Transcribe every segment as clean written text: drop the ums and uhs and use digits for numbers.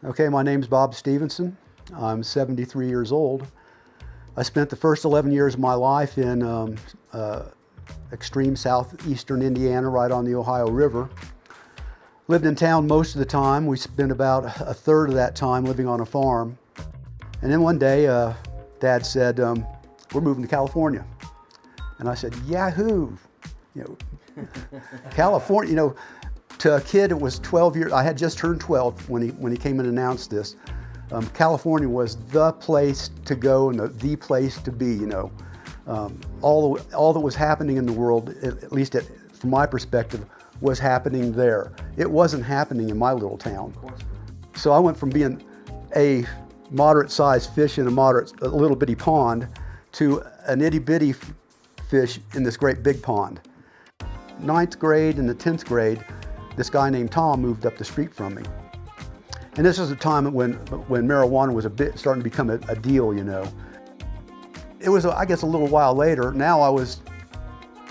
Okay, my name's Bob Stevenson. I'm 73 years old. I spent the first 11 years of my life in extreme southeastern Indiana, right on the Ohio River. Lived in town most of the time. We spent about a third of that time living on a farm. And then one day, Dad said, we're moving to California. And I said, yahoo! California, to a kid, it was 12 years. I had just turned 12 when he came and announced this. California was the place to go and the place to be. All that was happening in the world, at least from my perspective, was happening there. It wasn't happening in my little town. So I went from being a moderate-sized fish in a little bitty pond to an itty-bitty fish in this great big pond. 9th grade and the 10th grade, this guy named Tom moved up the street from me. And this was a time when marijuana was starting to become a deal, It was, I guess, a little while later. Now I was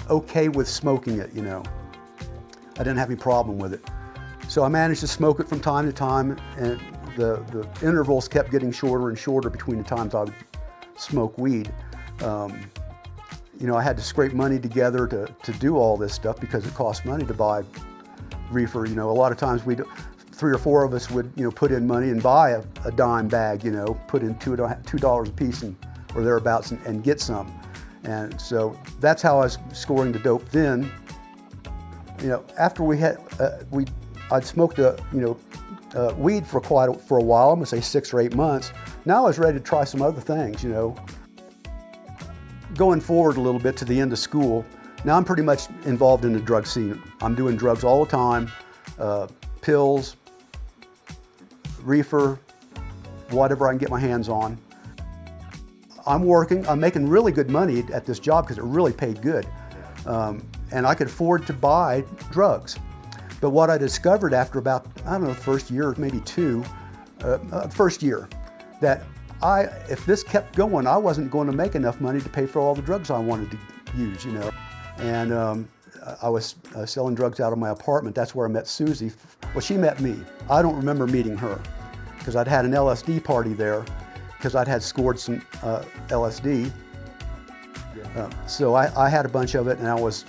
okay with smoking it, I didn't have any problem with it. So I managed to smoke it from time to time, and the intervals kept getting shorter and shorter between the times I would smoke weed. I had to scrape money together to do all this stuff because it cost money to buy reefer. A lot of times three or four of us would, put in money and buy a dime bag, put in $2 a piece or thereabouts and get some. And so that's how I was scoring the dope then. After I'd smoked weed for a while, I'm gonna say 6 or 8 months. Now I was ready to try some other things, Going forward a little bit to the end of school, now I'm pretty much involved in the drug scene. I'm doing drugs all the time, pills, reefer, whatever I can get my hands on. I'm making really good money at this job because it really paid good. And I could afford to buy drugs. But what I discovered after about, the first year, maybe two, first year, that if this kept going, I wasn't going to make enough money to pay for all the drugs I wanted to use, And I was selling drugs out of my apartment. That's where I met Susie. Well, she met me. I don't remember meeting her because I'd had an LSD party there because I'd had scored some LSD. So I had a bunch of it, and I was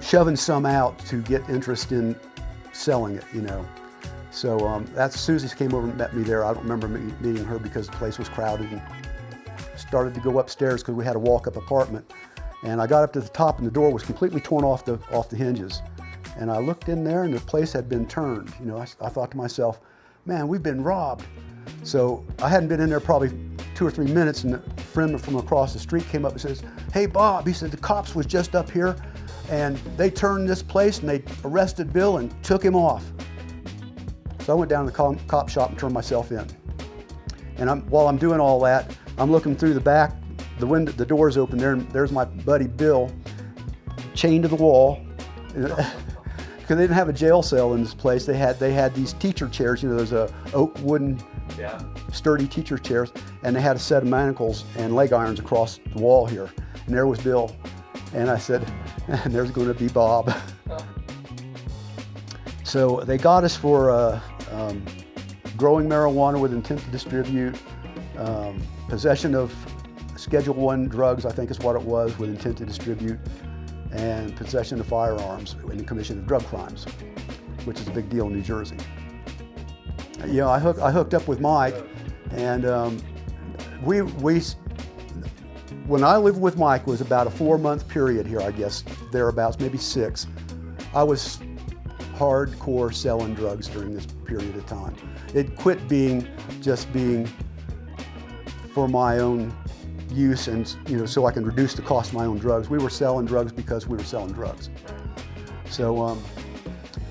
shoving some out to get interest in selling it, So that's Susie came over and met me there. I don't remember meeting her because the place was crowded, and started to go upstairs because we had a walk-up apartment. And I got up to the top, and the door was completely torn off the hinges. And I looked in there, and the place had been turned. I thought to myself, man, we've been robbed. So I hadn't been in there probably 2 or 3 minutes, and a friend from across the street came up and says, hey, Bob, he said, the cops was just up here, and they turned this place, and they arrested Bill and took him off. So I went down to the cop shop and turned myself in. And while I'm doing all that, I'm looking through the back, the door's open there, and there's my buddy Bill, chained to the wall. Because they didn't have a jail cell in this place. They had these teacher chairs, those oak wooden, sturdy teacher chairs, and they had a set of manacles and leg irons across the wall here. And there was Bill. And I said, and there's going to be Bob. So they got us for growing marijuana with intent to distribute, possession of Schedule I drugs, I think is what it was, with intent to distribute, and possession of firearms in the commission of drug crimes, which is a big deal in New Jersey. I hooked up with Mike, and when I lived with Mike, it was about a 4-month period here, I guess, thereabouts, maybe 6. I was hardcore selling drugs during this period of time. It quit just being for my own use and so I can reduce the cost of my own drugs. We were selling drugs because we were selling drugs. So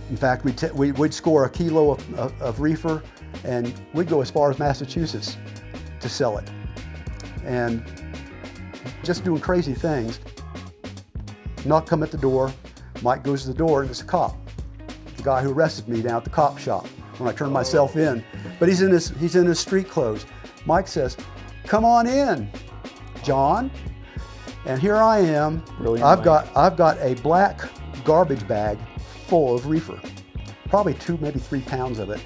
in fact, we'd score a kilo of reefer, and we'd go as far as Massachusetts to sell it, and just doing crazy things. Knock come at the door. Mike goes to the door, and it's a cop, the guy who arrested me down at the cop shop when I turned myself in. But he's in his street clothes. Mike says, "Come on in, John." And here I am. Really I've got a black garbage bag full of reefer, probably 2, maybe 3 pounds of it.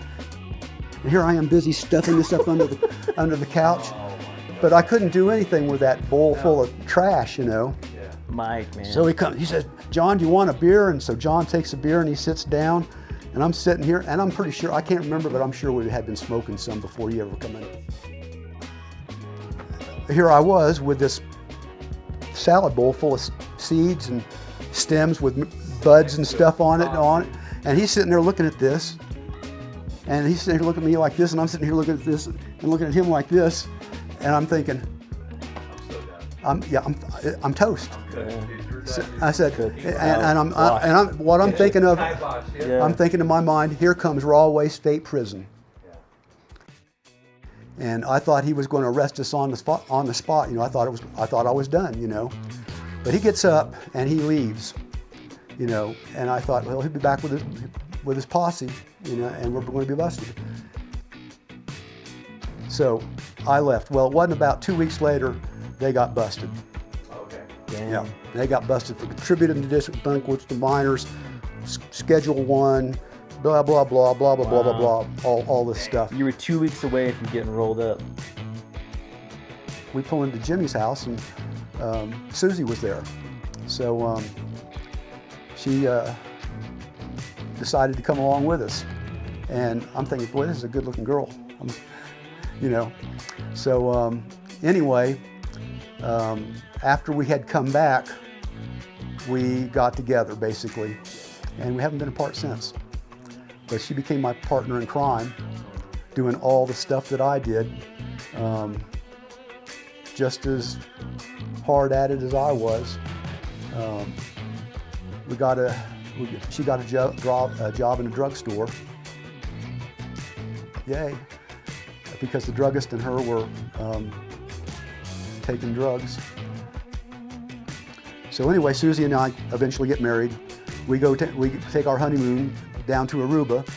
And here I am busy stuffing this up under the couch. But I couldn't do anything with that bowl full of trash, you know. Mike, man. So he comes, he says, John, do you want a beer? And so John takes a beer and he sits down, and I'm sitting here, and I'm pretty sure, I can't remember, but I'm sure we had been smoking some before he ever come in. Here I was with this salad bowl full of seeds and stems with buds and stuff on it, and he's sitting there looking at this, and he's sitting here looking at me like this, and I'm sitting here looking at this and looking at him like this, and I'm thinking, I'm toast. So I said, what I'm thinking of, I'm thinking in my mind, here comes Rahway State Prison. And I thought he was going to arrest us on the spot. You know, I thought I was done. You know, but he gets up and he leaves. You know, and I thought, well, he'll be back with his posse. You know, and we're going to be busted. So I left. Well, it wasn't about 2 weeks later they got busted. Okay. Damn. Yeah, they got busted for contributing to delinquents to minors, Schedule 1. Blah, blah, blah, blah, blah, blah, blah, blah, all this stuff. You were 2 weeks away from getting rolled up. We pull into Jimmy's house, and Susie was there. So she decided to come along with us. And I'm thinking, boy, this is a good-looking girl. You know. So anyway, after we had come back, we got together, basically. And we haven't been apart since. But she became my partner in crime, doing all the stuff that I did, just as hard at it as I was. She got a job in a drugstore. Yay! Because the druggist and her were taking drugs. So anyway, Susie and I eventually get married. We take our honeymoon down to Aruba,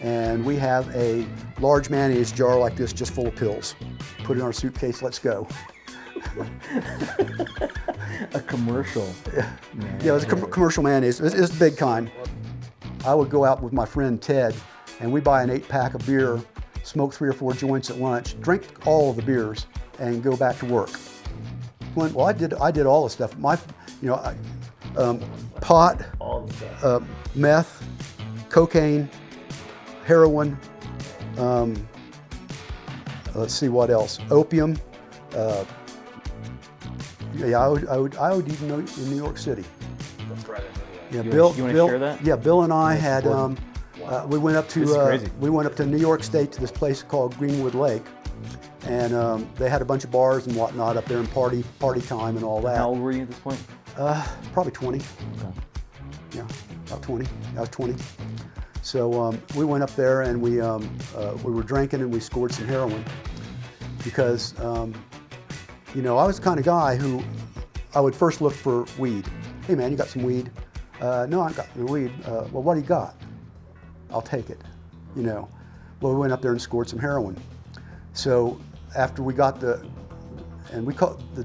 and we have a large mayonnaise jar like this just full of pills. Put it in our suitcase, let's go. A commercial. Yeah, it was a commercial mayonnaise. It's the big kind. I would go out with my friend Ted, and we buy an 8-pack of beer, smoke 3 or 4 joints at lunch, drink all of the beers, and go back to work. Well, I did all the stuff. Pot, all the stuff. Meth, cocaine, heroin, let's see what else, opium. I OD'd in New York City. That's right. Yeah, You Bill. want to share that? Yeah, Bill and I had. We went up crazy. to New York State to this place called Greenwood Lake, and they had a bunch of bars and whatnot up there and party time and all that. How old were you at this point? Probably 20. Okay. Yeah, about 20. I was 20. So we went up there and we were drinking and we scored some heroin because, I was the kind of guy who I would first look for weed. Hey man, you got some weed? No, I got the weed. Well, what do you got? I'll take it. Well, we went up there and scored some heroin. So after we got the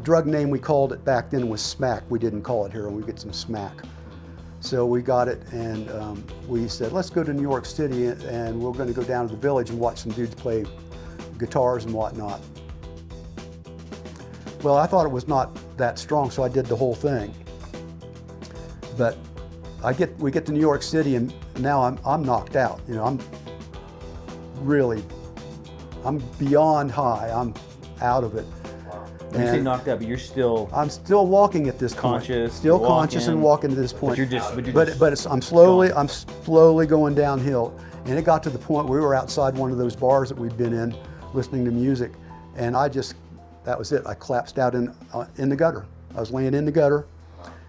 drug name we called it back then was smack. We didn't call it heroin, we get some smack. So we got it and we said, let's go to New York City and we're going to go down to the Village and watch some dudes play guitars and whatnot. Well, I thought it was not that strong, so I did the whole thing. But we get to New York City and now I'm knocked out. I'm beyond high. I'm out of it. When you say knocked out, but you're still... I'm still walking at this point. Conscious. Still conscious and walking to this point. I'm I'm slowly going downhill. And it got to the point where we were outside one of those bars that we'd been in, listening to music. And that was it. I collapsed out in the gutter. I was laying in the gutter.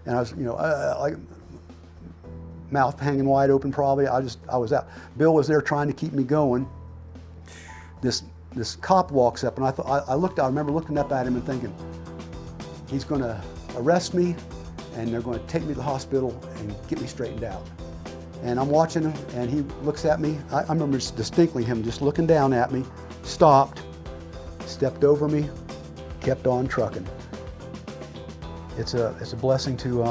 And I was, like mouth hanging wide open probably. I was out. Bill was there trying to keep me going. This cop walks up, and I remember looking up at him and thinking, he's going to arrest me, and they're going to take me to the hospital and get me straightened out. And I'm watching him, and he looks at me. I remember distinctly him just looking down at me, stopped, stepped over me, kept on trucking. It's a blessing to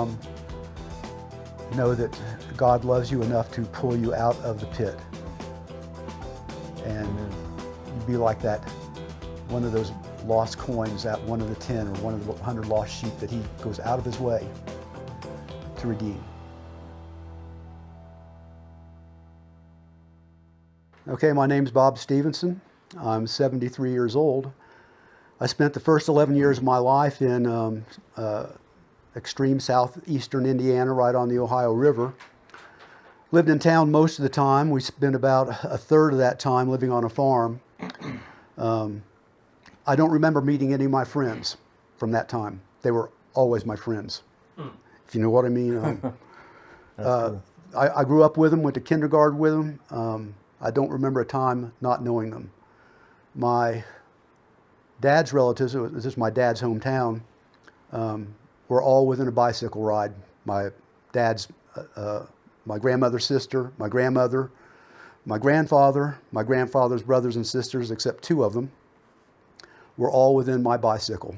know that God loves you enough to pull you out of the pit. And you'd be like that, one of those lost coins, that one of the 10 or one of the 100 lost sheep that he goes out of his way to redeem. Okay, my name's Bob Stevenson. I'm 73 years old. I spent the first 11 years of my life in extreme southeastern Indiana, right on the Ohio River. Lived in town most of the time. We spent about a third of that time living on a farm. I don't remember meeting any of my friends from that time. They were always my friends, if you know what I mean. Cool. I grew up with them, went to kindergarten with them. I don't remember a time not knowing them. My dad's relatives, this is my dad's hometown, were all within a bicycle ride. My dad's, my grandmother's sister, my grandmother, my grandfather, my grandfather's brothers and sisters, except 2 of them, were all within my bicycle.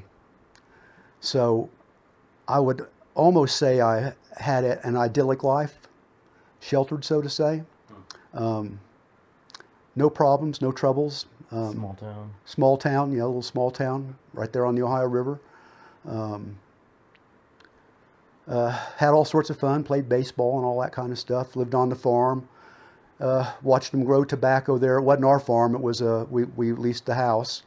So I would almost say I had an idyllic life, sheltered, so to say. No problems, no troubles. Small town. Small town, a little small town right there on the Ohio River. Had all sorts of fun, played baseball and all that kind of stuff, lived on the farm, watched them grow tobacco there. It wasn't our farm, it was we leased the house,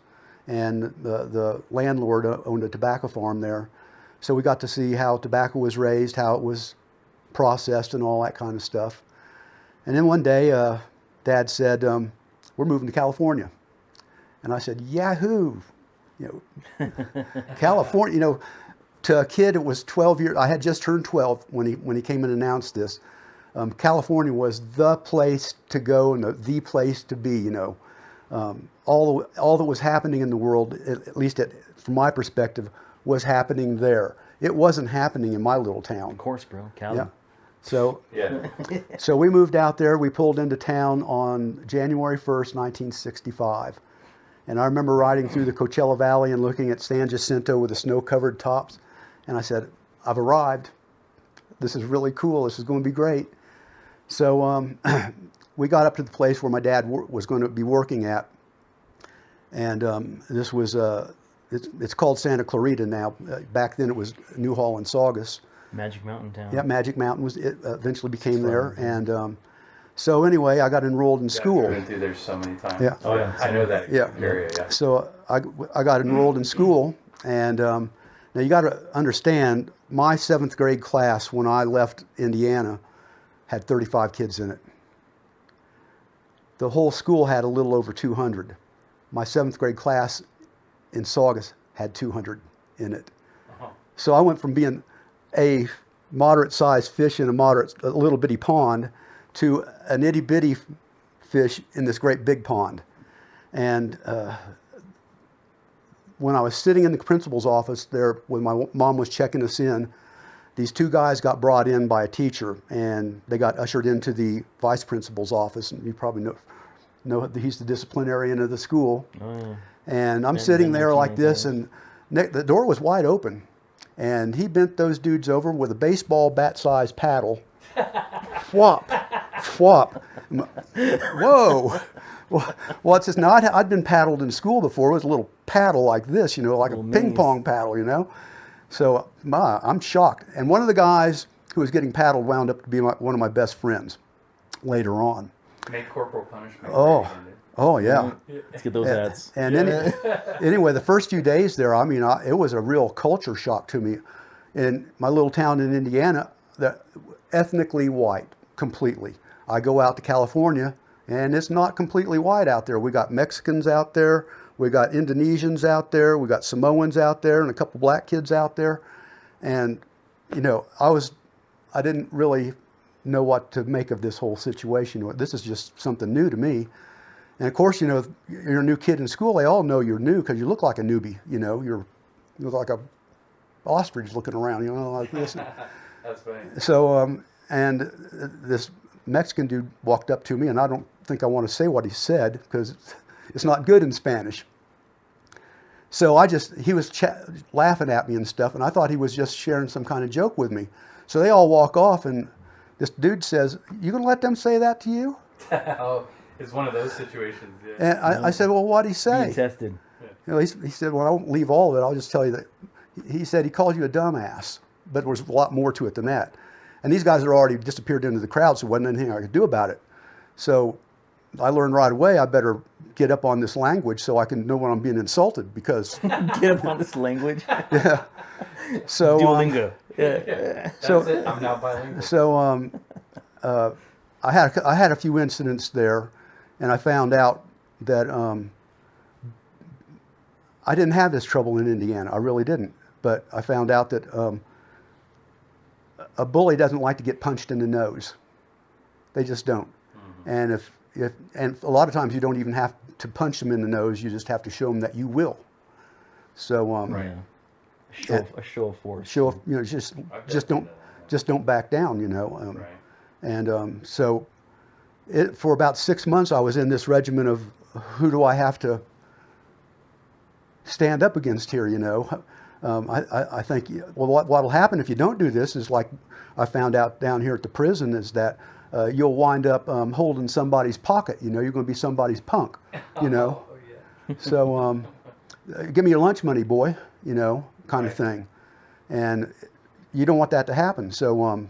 and the landlord owned a tobacco farm there. So we got to see how tobacco was raised, how it was processed and all that kind of stuff. And then one day, Dad said, we're moving to California. And I said, Yahoo! California, to a kid, it was 12 years. I had just turned 12 when he came and announced this. California was the place to go and the place to be. All that was happening in the world, at least from my perspective, was happening there. It wasn't happening in my little town. Of course, bro. Cali. Yeah. So, Yeah. so we moved out there. We pulled into town on January 1st, 1965. And I remember riding through the Coachella Valley and looking at San Jacinto with the snow-covered tops. And I said, I've arrived. This is really cool. This is going to be great. So we got up to the place where my dad was going to be working at. And this was, it's called Santa Clarita now. Back then it was Newhall and Saugus. Magic Mountain town. Yeah, Magic Mountain it eventually became there. And so anyway, I got enrolled in school. I've been through there so many times. Yeah. Oh, yeah. I know that area, yeah. So I got enrolled in school, and now you got to understand, my 7th grade class when I left Indiana had 35 kids in it. The whole school had a little over 200. My 7th grade class in Saugus had 200 in it. Uh-huh. So I went from being a moderate-sized fish in a little bitty pond to an itty-bitty fish in this great big pond. And when I was sitting in the principal's office there when my mom was checking us in, these 2 guys got brought in by a teacher, and they got ushered into the vice principal's office. And you probably know he's the disciplinarian of the school. Oh, yeah. And I'm sitting there like this, and the door was wide open. And he bent those dudes over with a baseball bat-sized paddle. Whop, whop. Whoa. Well, it's just, now I'd been paddled in school before. It was a little paddle like this, like a ping pong paddle, So I'm shocked. And one of the guys who was getting paddled wound up to be one of my best friends later on. Make corporal punishment. Oh yeah. Let's get those ads. And anyway, the first few days there, it was a real culture shock to me. In my little town in Indiana, ethnically white, completely. I go out to California, and it's not completely white out there. We got Mexicans out there, we got Indonesians out there, we got Samoans out there, and a couple black kids out there. And I didn't really know what to make of this whole situation. This is just something new to me. And of course, you're a new kid in school. They all know you're new because you look like a newbie. You look like a ostrich looking around. Like this. That's funny. So, and this Mexican dude walked up to me, and I don't think I want to say what he said because it's not good in Spanish. So he was laughing at me and stuff, and I thought he was just sharing some kind of joke with me. So they all walk off, and this dude says, "You gonna let them say that to you?" Oh, It's one of those situations. Yeah. And I said, well, what'd he say? Being tested. You know, he said, well, I won't leave all of it. I'll just tell you that he said he called you a dumbass, but there was a lot more to it than that. And these guys had already disappeared into the crowd, so there wasn't anything I could do about it. So I learned right away I better get up on this language so I can know when I'm being insulted, because Get up on this language. yeah. So Duolingo. That's So- it. I'm now bilingual. So I had a few incidents there, and I found out that I didn't have this trouble in Indiana. I really didn't. But I found out that a bully doesn't like to get punched in the nose. They just don't. And and a lot of times you don't even have to punch them in the nose. You just have to show them that you will. So Yeah. A show of force. just I've just don't back down. Right. And so for about 6 months, I was in this regimen of who do I have to stand up against here, I think, well, what'll happen if you don't do this is, like I found out down here at the prison, is that you'll wind up holding somebody's pocket. You're going to be somebody's punk, Oh, yeah. So give me your lunch money, boy, kind of thing. And you don't want that to happen. So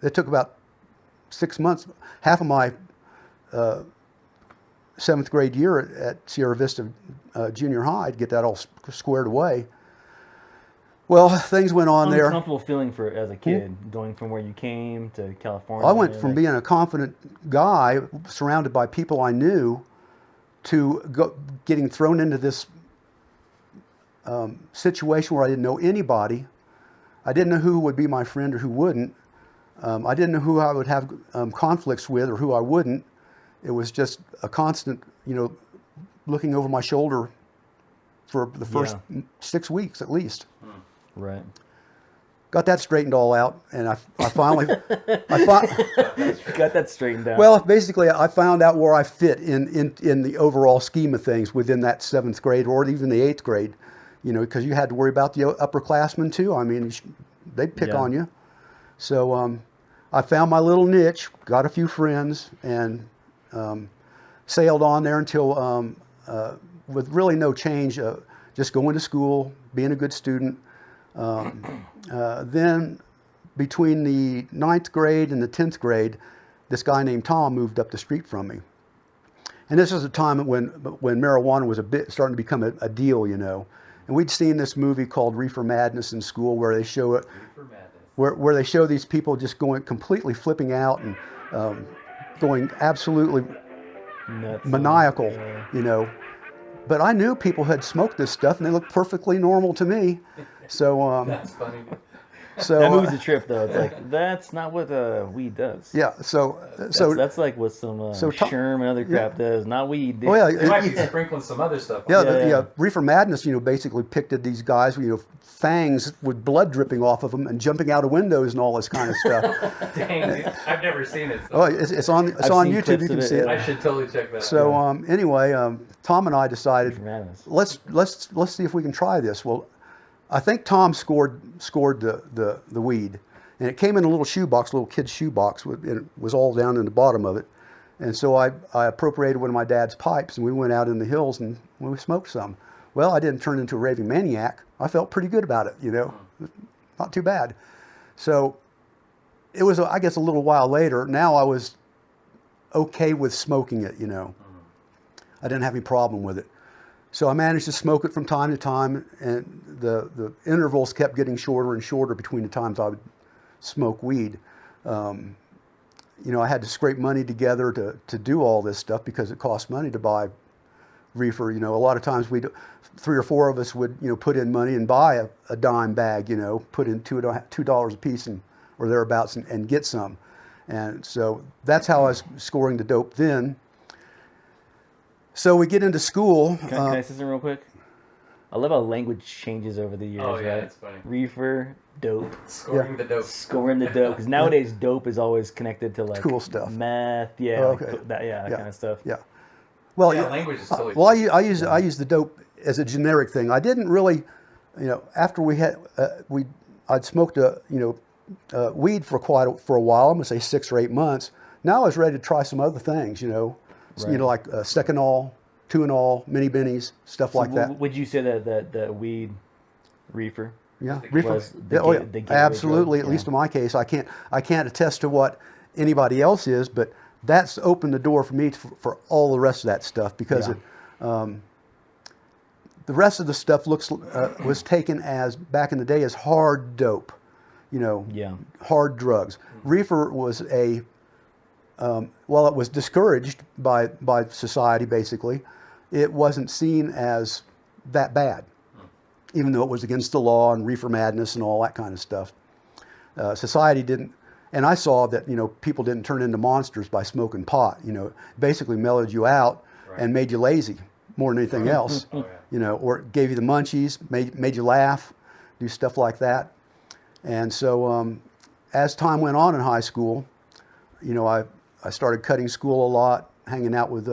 it took about 6 months, half of my 7th grade year at Sierra Vista Junior High to get that all squared away. Well, things went on there. Uncomfortable feeling as a kid, going from where you came to California. I went from being a confident guy surrounded by people I knew to getting thrown into this situation where I didn't know anybody. I didn't know who would be my friend or who wouldn't. I didn't know who I would have conflicts with or who I wouldn't. It was just a constant, looking over my shoulder for the first 6 weeks at least. Right. Got that straightened all out, and I finally, Got that straightened out. well, basically, I found out where I fit in the overall scheme of things within that 7th grade or even the 8th grade, because you had to worry about the upperclassmen too. I mean, they'd pick on you. So I found my little niche, got a few friends, and sailed on there until, with really no change, just going to school, being a good student. Then between the 9th grade and the 10th grade, this guy named Tom moved up the street from me. And this was a time when marijuana was starting to become a deal, And we'd seen this movie called Reefer Madness in school, where they show it, where they show these people just going completely flipping out and going absolutely Nuts. maniacal, But I knew people had smoked this stuff, and they looked perfectly normal to me. So That's funny. so That movie's a trip, though. It's like, that's not what weed does. yeah. That's like what some Sherm and other crap does, not weed. Oh yeah, They might be sprinkling some other stuff. yeah. Reefer Madness, basically picked at these guys, fangs with blood dripping off of them and jumping out of windows and all this kind of stuff. Dang, I've never seen it. Oh, So it's on I've seen YouTube. clips You can of it, see it. I should totally check that out. So anyway, Tom and I decided Madness. let's see if we can try this. Well, I think Tom scored the weed, and it came in a little shoebox, little kid's shoebox, and it was all down in the bottom of it. And so I appropriated one of my dad's pipes, and we went out in the hills and we smoked some. Well, I didn't turn into a raving maniac. I felt pretty good about it, not too bad. So it was, I guess, a little while later. Now I was okay with smoking it, I didn't have any problem with it. So I managed to smoke it from time to time, and the intervals kept getting shorter and shorter between the times I would smoke weed. I had to scrape money together to do all this stuff because it cost money to buy reefer. A lot of times 3 or 4 of us would, put in money and buy a dime bag, put in $2 a piece or thereabouts and get some. And so that's how I was scoring the dope then. So we get into school. Can I say something real quick? I love how language changes over the years, Oh, yeah, right? it's funny. Reefer, dope. Scoring the dope. Scoring the dope. Because nowadays, dope is always connected to like Cool stuff. meth, Okay. that kind of stuff. Yeah. Well, Yeah, language is totally. well, I use the dope as a generic thing. I didn't really, after I'd smoked weed for a while. I'm gonna say 6 or 8 months. Now I was ready to try some other things. you know, like Seconal, Tuinol, mini bennies, stuff like that. Would you say that weed, reefer? Yeah, Was the gateway absolutely. drug? At least in my case, I can't attest to what anybody else is, but that's opened the door for me for all the rest of that stuff because the rest of the stuff was taken as back in the day as hard dope, you know, hard drugs. Reefer was while it was discouraged by society, basically, it wasn't seen as that bad, even though it was against the law and reefer madness and all that kind of stuff. Society didn't, and I saw that, you know, people didn't turn into monsters by smoking pot. You know, basically mellowed you out and made you lazy more than anything else. You know, or gave you the munchies, made you laugh, do stuff like that. And so as time went on in high school, you know, I started cutting school a lot, hanging out with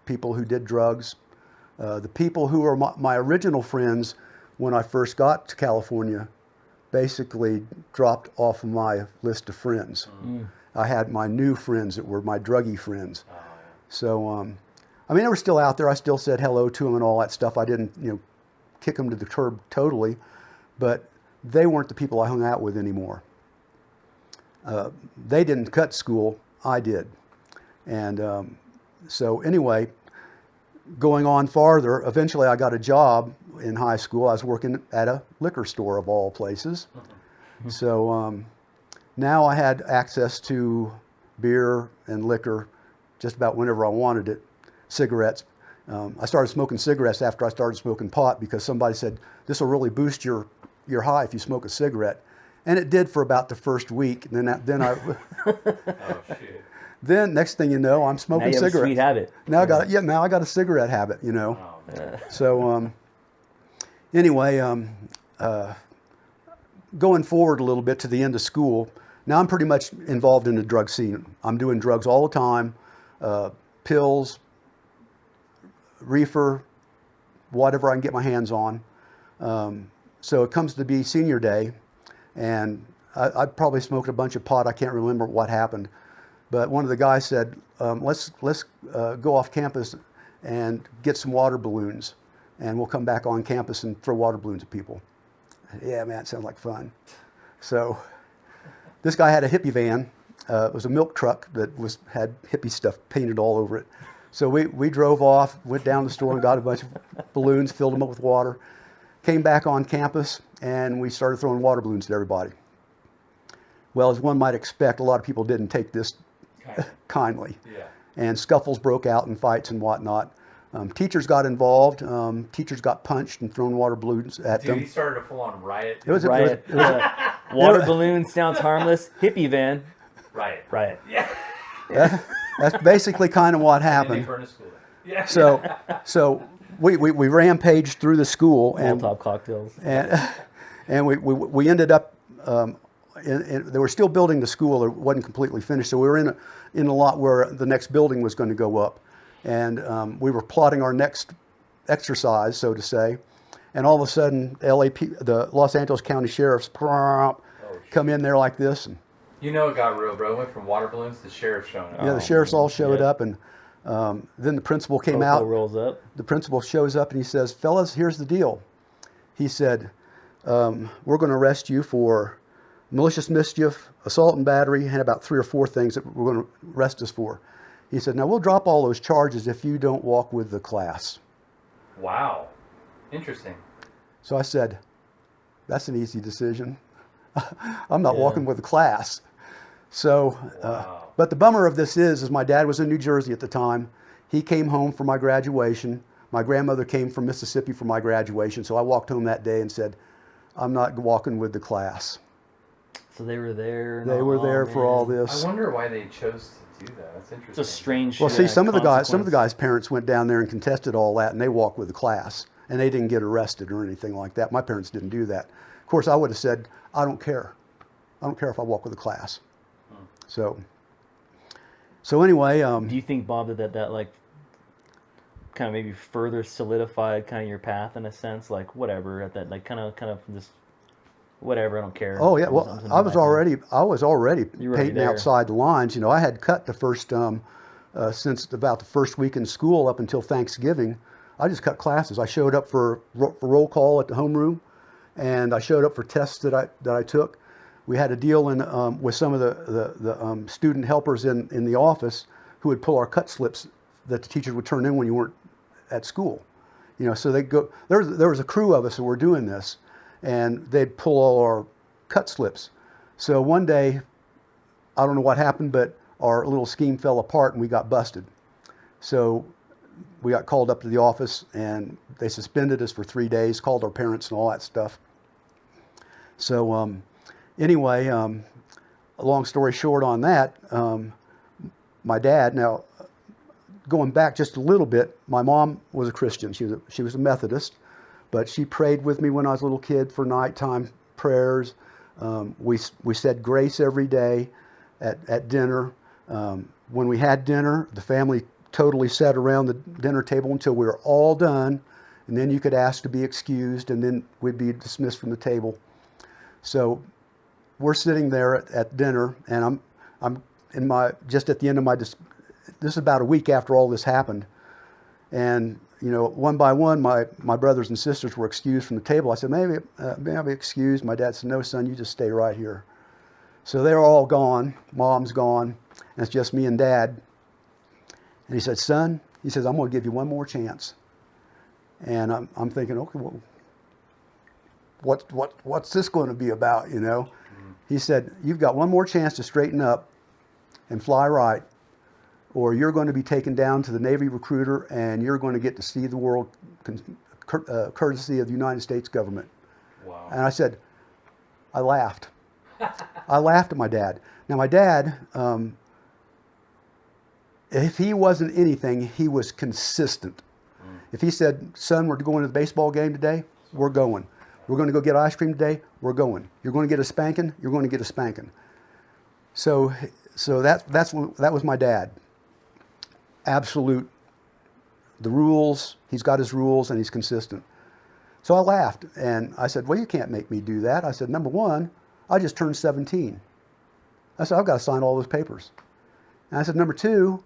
people who did drugs. The people who were my original friends when I first got to California basically dropped off of my list of friends. I had my new friends that were my druggy friends. So, I mean, they were still out there. I still said hello to them and all that stuff. I didn't, you know, kick them to the curb totally, but they weren't the people I hung out with anymore. They didn't cut school. I did. And so anyway, going on farther, eventually I got a job in high school. I was working at a liquor store of all places. So now I had access to beer and liquor just about whenever I wanted it. Cigarettes. I started smoking cigarettes after I started smoking pot because somebody said, this will really boost your high if you smoke a cigarette. And it did for about the first week. And then I... Oh, shit. Then next thing you know, I'm smoking now you have cigarettes. A sweet habit. Now I got a cigarette habit, you know. Oh, So anyway, going forward a little bit to the end of school, now I'm pretty much involved in the drug scene. I'm doing drugs all the time, pills, reefer, whatever I can get my hands on. So it comes to be senior day, and I probably smoked a bunch of pot. I can't remember what happened. But one of the guys said, let's go off campus and get some water balloons, and we'll come back on campus and throw water balloons at people. Yeah, man, it sounds like fun. So this guy had a hippie van. It was a milk truck that had hippie stuff painted all over it. So we drove off, went down to the store and got a bunch of balloons, filled them up with water, came back on campus, and we started throwing water balloons at everybody. Well, as one might expect, a lot of people didn't take this kindly. Yeah. And scuffles broke out and fights and whatnot. Teachers got involved. Teachers got punched and thrown water balloons at them. Dude, he started a full-on riot. It was a Riot. Water balloon sounds harmless. Hippie van. Riot. Yeah. That's basically kind of what And they happened. burned a school down. Yeah. So we rampaged through the school and Molotov cocktails. and we ended up. They were still building the school. It wasn't completely finished, so we were in a lot where the next building was going to go up, and we were plotting our next exercise, so to say. And all of a sudden, the Los Angeles County Sheriffs come in there like this, and You know it got real, bro. It went from water balloons to sheriff showing up. yeah, the sheriffs all showed up, and then the principal came Popo out. rolls up. The principal shows up and he says, "Fellas, here's the deal." He said, "We're going to arrest you for malicious mischief, assault and battery, and about 3 or 4 things that we're going to arrest us for." He said, "Now we'll drop all those charges if you don't walk with the class." Wow. Interesting. So I said, "That's an easy decision. I'm not walking with the class." So, Wow. but the bummer of this is my dad was in New Jersey at the time. He came home for my graduation. My grandmother came from Mississippi for my graduation. So I walked home that day and said, "I'm not walking with the class." So they were there. They were there for all this. I wonder why they chose to do that. That's interesting. It's a strange. Well, see, some of the guys' parents went down there and contested all that, and they walked with the class, and they didn't get arrested or anything like that. My parents didn't do that. Of course, I would have said, "I don't care. I don't care if I walk with the class." So anyway, Do you think, Bob, that like kind of maybe further solidified kind of your path in a sense, like whatever at that, like kind of just whatever, I don't care. oh yeah, well, I was already You were already painting there. outside the lines. You know, I had cut the first since about the first week in school up until Thanksgiving, I just cut classes. I showed up for roll call at the homeroom, and I showed up for tests that I took. We had a deal with some of the student helpers in the office who would pull our cut slips that the teachers would turn in when you weren't at school. So they go. There was a crew of us who were doing this, and they'd pull all our cut slips. So one day, I don't know what happened, but our little scheme fell apart and we got busted. So we got called up to the office and they suspended us for 3 days, called our parents and all that stuff. So anyway, long story short on that, my dad, now going back just a little bit, my mom was a Christian. She was a Methodist, but she prayed with me when I was a little kid for nighttime prayers. We said grace every day at dinner. When we had dinner, the family totally sat around the dinner table until we were all done, and then you could ask to be excused, and then we'd be dismissed from the table. So we're sitting there at dinner, and I'm just at the end of this is about a week after all this happened, and one by one, my brothers and sisters were excused from the table. I said, may I be excused? My dad said, no, son, you just stay right here. So they're all gone. Mom's gone. And it's just me and Dad. And he said, son, he says, I'm going to give you one more chance. And I'm thinking, okay, well, what's this going to be about, He said, you've got one more chance to straighten up and fly right, or you're going to be taken down to the Navy recruiter and you're going to get to see the world courtesy of the United States government. Wow. And I said, I laughed. I laughed at my dad. Now, my dad, if he wasn't anything, he was consistent. If he said, son, we're going to the baseball game today, we're going. We're going to go get ice cream today, we're going. You're going to get a spanking, you're going to get a spanking. So that was my dad. Absolute. The rules, he's got his rules and he's consistent. So I laughed and I said, well, you can't make me do that. I said, number one, I just turned 17. I said, I've got to sign all those papers. And I said, number two,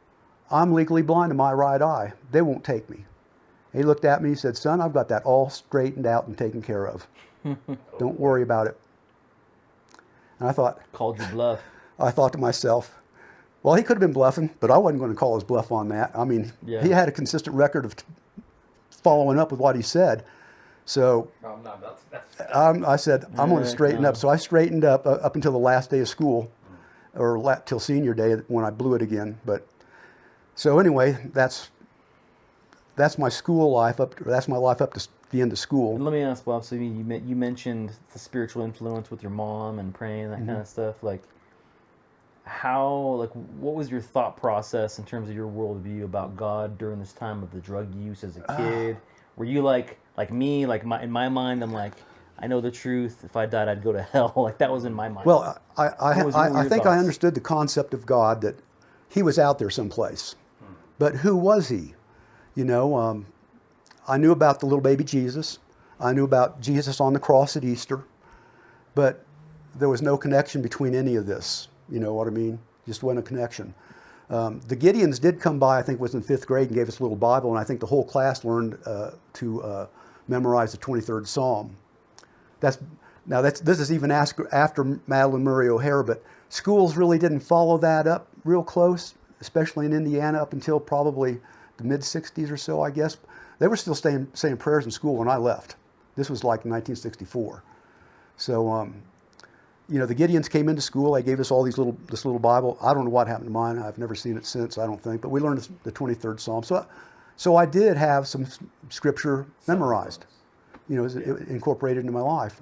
I'm legally blind in my right eye. They won't take me. He looked at me and said, son, I've got that all straightened out and taken care of. Don't worry about it. And I thought... Called your bluff. I thought to myself, well, he could have been bluffing, but I wasn't going to call his bluff on that. I mean, Yeah. He had a consistent record of following up with what he said. So I'm not about to. I said, I'm going to straighten up. So I straightened up until the last day of school, or till senior day when I blew it again. But so anyway, that's my school life that's my life up to the end of school. And let me ask, Bob. So you mentioned the spiritual influence with your mom and praying and that kind of stuff. Like, what was your thought process in terms of your worldview about God during this time of the drug use as a kid? Were you like me? In my mind, I'm like, I know the truth. If I died, I'd go to hell. Like that was in my mind. Well, I think I thoughts? understood the concept of God, that he was out there someplace. But who was he? I knew about the little baby Jesus. I knew about Jesus on the cross at Easter. But there was no connection between any of this. You know what I mean? Just wasn't a connection. The Gideons did come by, I think it was in 5th grade, and gave us a little Bible, and I think the whole class learned to memorize the 23rd Psalm. This is even after Madeline Murray O'Hara, but schools really didn't follow that up real close, especially in Indiana up until probably the mid-'60s or so, I guess. They were still saying prayers in school when I left. This was like 1964. So, the Gideons came into school. They gave us all this little Bible. I don't know what happened to mine. I've never seen it since, I don't think. But we learned the 23rd Psalm. So I did have some scripture memorized, incorporated into my life.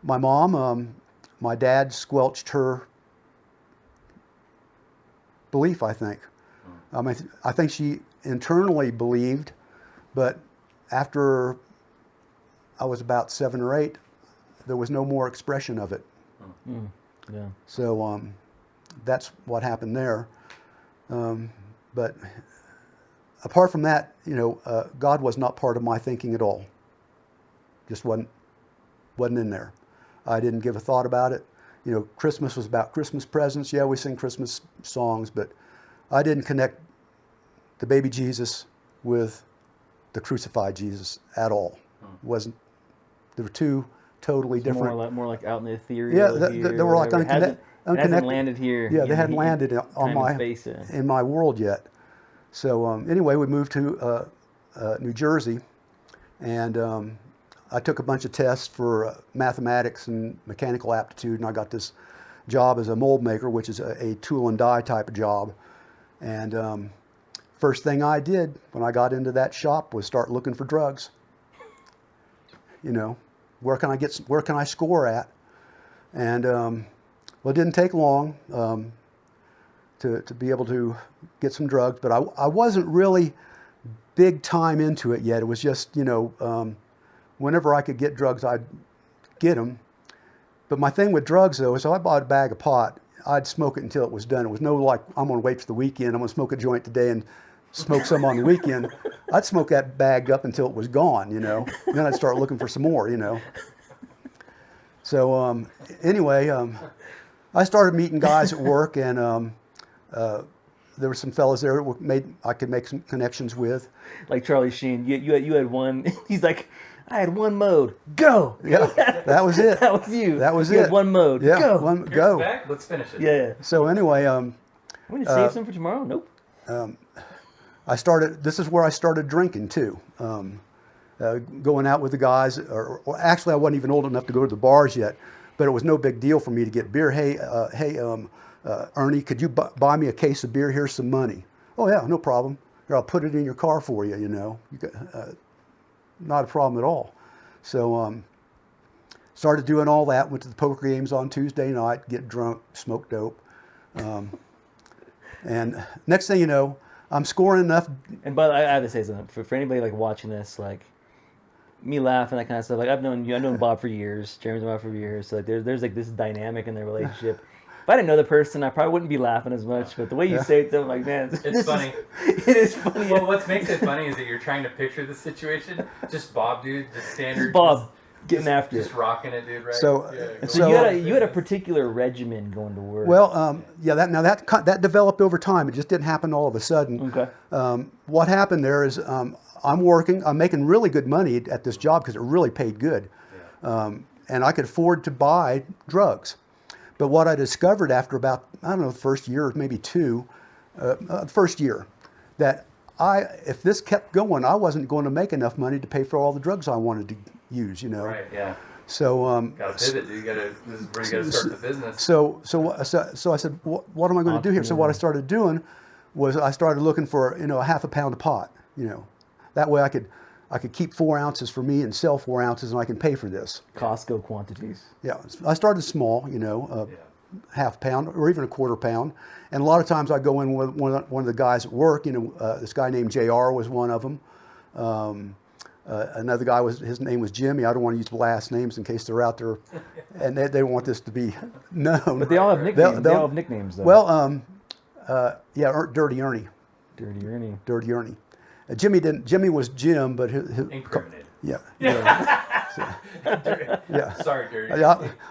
My mom, my dad squelched her belief, I think. I think she internally believed, but after I was about 7 or 8, there was no more expression of it. Yeah. So that's what happened there. But apart from that, God was not part of my thinking at all. Just wasn't in there. I didn't give a thought about it. Christmas was about Christmas presents. Yeah, we sing Christmas songs, but I didn't connect the baby Jesus with the crucified Jesus at all. Wasn't. There were two totally different. More like out in the ethereal. Yeah, here, they were like whatever. It hasn't unconnected. landed here. Yeah, they hadn't landed on time my and space, yeah. in my world yet. So anyway, we moved to New Jersey, and I took a bunch of tests for mathematics and mechanical aptitude, and I got this job as a mold maker, which is a tool and die type of job. And first thing I did when I got into that shop was start looking for drugs. You know, where can I score at? And well, it didn't take long to be able to get some drugs, but I wasn't really big time into it yet. It was just, you know, whenever I could get drugs, I'd get them. But my thing with drugs, though, is if I bought a bag of pot, I'd smoke it until it was done. It was no like, I'm going to wait for the weekend. I'm going to smoke a joint today and smoke some on the weekend. I'd smoke that bag up until it was gone, you know. And then I'd start looking for some more, you know. So anyway, I started meeting guys at work, and there were some fellas there I could make some connections with. Like Charlie Sheen, you had one. He's like, I had one mode. Go. Yeah, that was it. That was you. That was you it. Had one mode. Yeah, Go. Here's the bag. Let's finish it. Yeah. So anyway, I'm gonna save some for tomorrow. Nope. This is where I started drinking too. Going out with the guys, or actually I wasn't even old enough to go to the bars yet, but it was no big deal for me to get beer. Hey, Ernie, could you buy me a case of beer? Here's some money. Oh yeah, no problem. Here, I'll put it in your car for you, you know. Not a problem at all. So started doing all that, went to the poker games on Tuesday night, get drunk, smoke dope. And next thing you know, I'm scoring enough. And but I have to say something for anybody like watching this, like me laughing, that kind of stuff. Like I've known Bob for years, Jeremy's known Bob for years. So like there's like this dynamic in their relationship. If I didn't know the person, I probably wouldn't be laughing as much. But the way you say it, I'm like, man, it's funny. It is funny. Well, what makes it funny is that you're trying to picture the situation. Just Bob, dude, the standard. Bob getting after just rocking it, dude. Right. So, yeah, so you had a particular regimen going to work. Well, yeah, that developed over time. It just didn't happen all of a sudden. Okay. What happened there is I'm making really good money at this job because it really paid good, and I could afford to buy drugs. But what I discovered after about, I don't know, the first year, maybe two, first year, that if this kept going, I wasn't going to make enough money to pay for all the drugs I wanted to use, you know. Right, yeah. So gotta pivot, dude. This is where you gotta start the business. So I said, what am I going to do here? So what I started doing was I started looking for, you know, a half a pound of pot, you know. That way I could keep 4 ounces for me and sell 4 ounces, and I can pay for this. Costco quantities. Yeah, I started small, you know, half pound or even a quarter pound. And a lot of times I go in with one of the guys at work, you know, this guy named JR was one of them. Another guy his name was Jimmy. I don't want to use last names in case they're out there, and they don't want this to be known. But they all have nicknames. They all have nicknames, though. Well, Dirty Ernie. Dirty Ernie. Dirty Ernie. Jimmy was Jim, but his incriminated. Yeah. Yeah. Sorry, Dirty.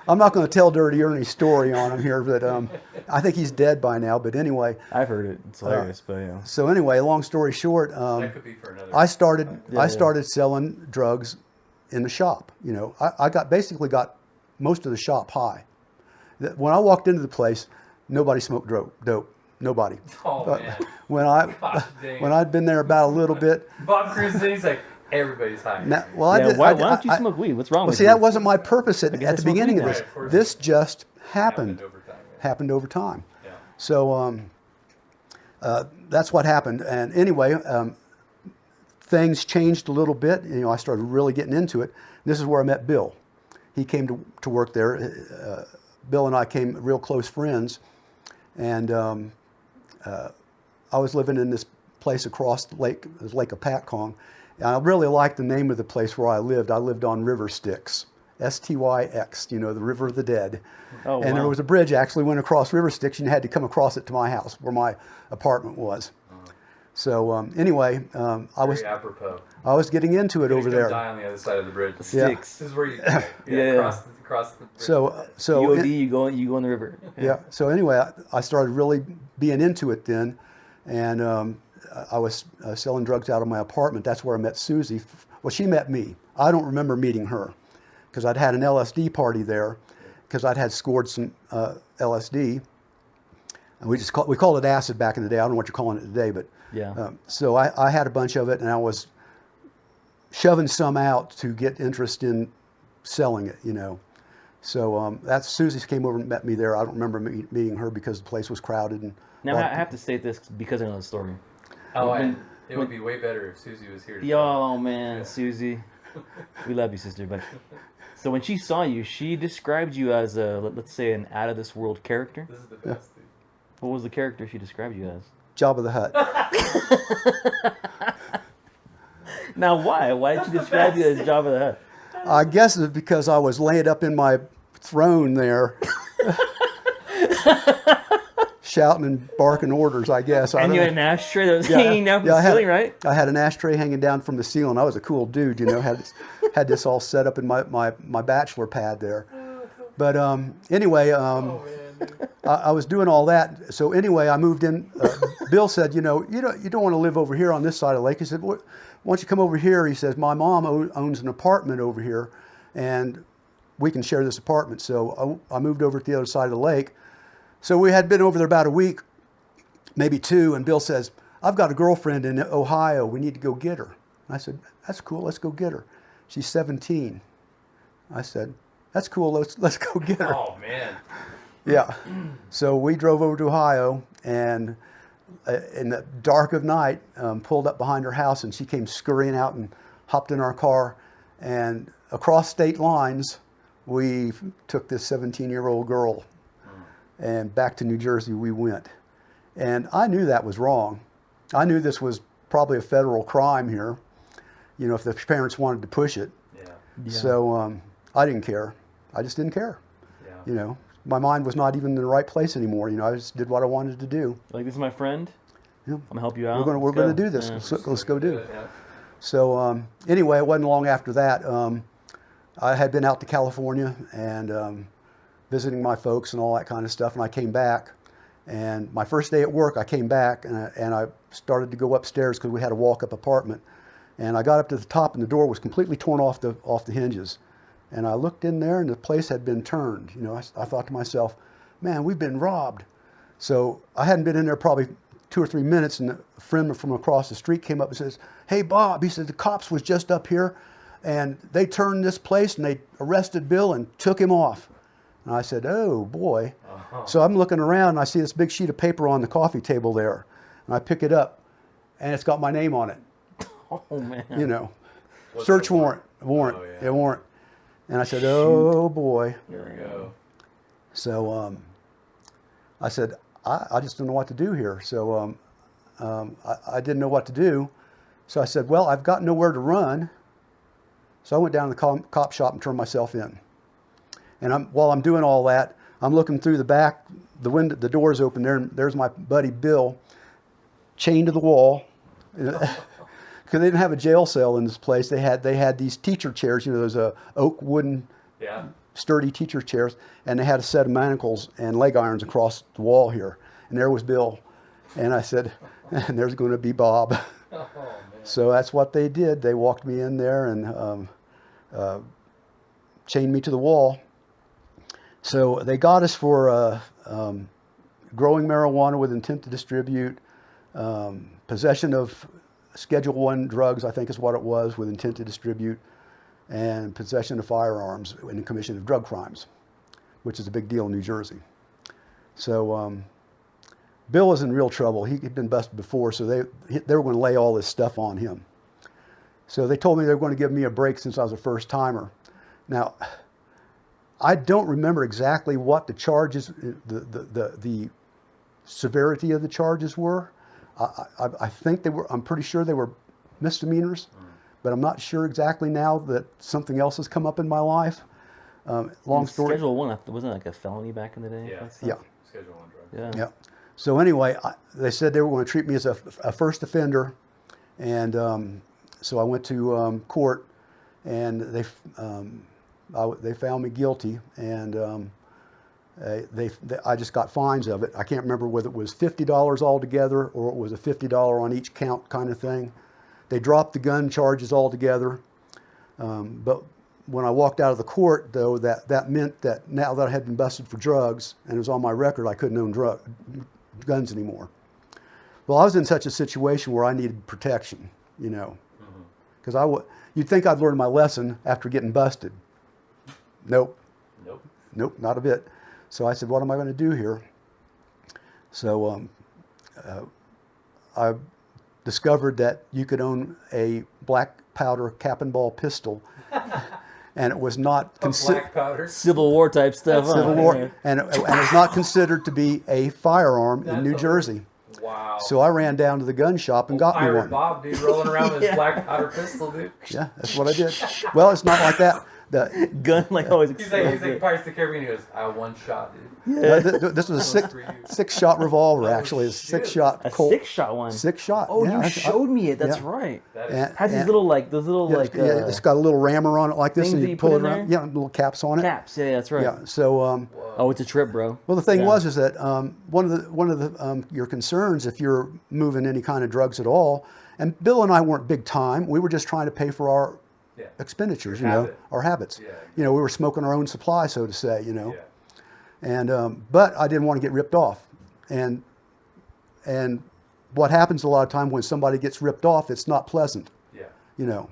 I'm not going to tell Dirty Ernie's story on him here, but I think he's dead by now. But anyway, I've heard it. It's hilarious, but yeah. So anyway, long story short, that could be for another. I started selling drugs in the shop. You know, I basically got most of the shop high. When I walked into the place, nobody smoked dope. Nobody. Oh man. When I'd been there about a little bit, Bob cruises in, he's like, everybody's high. Why don't you smoke weed? What's wrong with you? See, that wasn't my purpose at the beginning of this. Right, of This just happened. Happened over time. Yeah. Yeah. So that's what happened. And anyway, things changed a little bit. You know, I started really getting into it. This is where I met Bill. He came to work there. Bill and I became real close friends, and I was living in this place across the lake, the Lake of Patcong. And I really liked the name of the place where I lived. I lived on River Styx, Styx, you know, the River of the Dead. Oh, and there was a bridge actually went across River Styx, and you had to come across it to my house where my apartment was. So anyway, I was getting into it over there. Die on the other side of the bridge. The Styx. This is where you cross the bridge. So UOD, you go in the river. Yeah. So anyway, I started really being into it then, and I was selling drugs out of my apartment. That's where I met Susie. Well, she met me. I don't remember meeting her because I'd had an LSD party there because I'd had scored some LSD. And we called it acid back in the day. I don't know what you're calling it today, but Yeah. so I had a bunch of it, and I was shoving some out to get interest in selling it, So that's Susie came over and met me there. I don't remember meeting her because the place was crowded. And Now I have to say this because I know the story. Oh, When- it would be way better if Susie was here. To Yo, man, Susie, we love you, sister. But so when she saw you, she described you as let's say, an out of this world character. This is the best. Dude. What was the character she described you as? Jabba the Hutt. Now, why? Why did she describe you as Jabba the Hutt? I guess it's because I was laying up in my throne there, shouting and barking orders, I guess. And you had an ashtray that was hanging down from the ceiling, right? I had an ashtray hanging down from the ceiling. I was a cool dude, had this all set up in my bachelor pad there. But anyway, I was doing all that. So anyway, I moved in. Bill said, you don't want to live over here on this side of the lake. He said, why don't you come over here? He says, my mom owns an apartment over here, and we can share this apartment. So I moved over to the other side of the lake. So we had been over there about a week, maybe two, and Bill says, I've got a girlfriend in Ohio. We need to go get her. I said, that's cool. Let's go get her. She's 17. I said, that's cool. Let's go get her. Oh, man. Yeah. So we drove over to Ohio, and in the dark of night, pulled up behind her house, and she came scurrying out and hopped in our car. And across state lines, we took this 17-year-old girl, and back to New Jersey we went. And I knew that was wrong. I knew this was probably a federal crime here, if the parents wanted to push it. Yeah. So I didn't care. I just didn't care. Yeah. My mind was not even in the right place anymore. I just did what I wanted to do. Like, this is my friend. Yeah. I'm gonna help you out. We're going to do this. Yeah. Let's go do it. Yeah. So anyway, it wasn't long after that. I had been out to California and visiting my folks and all that kind of stuff, and I came back. And my first day at work, I came back and I started to go upstairs because we had a walk-up apartment. And I got up to the top, and the door was completely torn off the hinges. And I looked in there, and the place had been turned. I thought to myself, man, we've been robbed. So I hadn't been in there probably 2 or 3 minutes, and a friend from across the street came up and says, hey, Bob, he said, the cops was just up here, and they turned this place, and they arrested Bill and took him off. And I said, oh, boy. Uh-huh. So I'm looking around, and I see this big sheet of paper on the coffee table there. And I pick it up, and it's got my name on it. Oh, man. What's Search the warrant. Oh, yeah. A warrant. And I said, oh, boy. Here we go. So I said, I just don't know what to do here. So I didn't know what to do. So I said, well, I've got nowhere to run. So I went down to the cop shop and turned myself in. And while I'm doing all that, I'm looking through the back, the window, the door's open there, and there's my buddy Bill, chained to the wall. Because they didn't have a jail cell in this place. They had these teacher chairs, those oak wooden, sturdy teacher chairs, and they had a set of manacles and leg irons across the wall here. And there was Bill. And I said, and there's going to be Bob. Oh, man. So that's what they did. They walked me in there and chained me to the wall. So they got us for growing marijuana with intent to distribute, possession of Schedule I drugs, I think is what it was, with intent to distribute, and possession of firearms in the commission of drug crimes, which is a big deal in New Jersey. So Bill was in real trouble. He'd been busted before, so they were going to lay all this stuff on him. So they told me they were going to give me a break since I was a first timer. Now, I don't remember exactly what the charges, the severity of the charges were. I think I'm pretty sure they were misdemeanors, but I'm not sure exactly now that something else has come up in my life. Long story. Schedule 1, wasn't it like a felony back in the day? Yeah. Yeah. Schedule I drugs. Yeah. Yeah. So anyway, they said they were going to treat me as a first offender, and so I went to court, and they found me guilty, and I just got fines of it. I can't remember whether it was $50 altogether or it was a $50 on each count kind of thing. They dropped the gun charges altogether. But when I walked out of the court, though, that meant that now that I had been busted for drugs and it was on my record, I couldn't own guns anymore. Well, I was in such a situation where I needed protection, you know, because you'd think I'd learned my lesson after getting busted. Nope, not a bit. So I said, what am I going to do here? So I discovered that you could own a black powder cap and ball pistol, and it was not black powder, Civil War type stuff. Civil War, and it was not considered to be a firearm in New Jersey. Wow. So I ran down to the gun shop and got me Pirate one. Bob, dude, rolling around with his black powder pistol, dude. Yeah, that's what I did. Well, it's not like that. Gun like always. He's like Pirates of the Caribbean. He goes, I one shot, dude. Yeah. This was a six-shot revolver, actually. It's a six-shot A Colt. 6-shot one. 6-shot. Oh, yeah, you showed me it. That's right. That And- is Has these little it's got a little rammer on it like this, things and that you you pull put it in around. there? Yeah, little caps on it. caps. Yeah, that's right. Yeah. So, Oh, it's a trip, bro. well, the thing Yeah. was is that one of the your concerns if you're moving any kind of drugs at all, and Bill and I weren't big time. We were just trying to pay for our expenditures, you know, habit. our habits. Yeah. You know, we were smoking our own supply, so to say, you know. Yeah. And but I didn't want to get ripped off, and what happens a lot of time when somebody gets ripped off, it's not pleasant. Yeah. You know,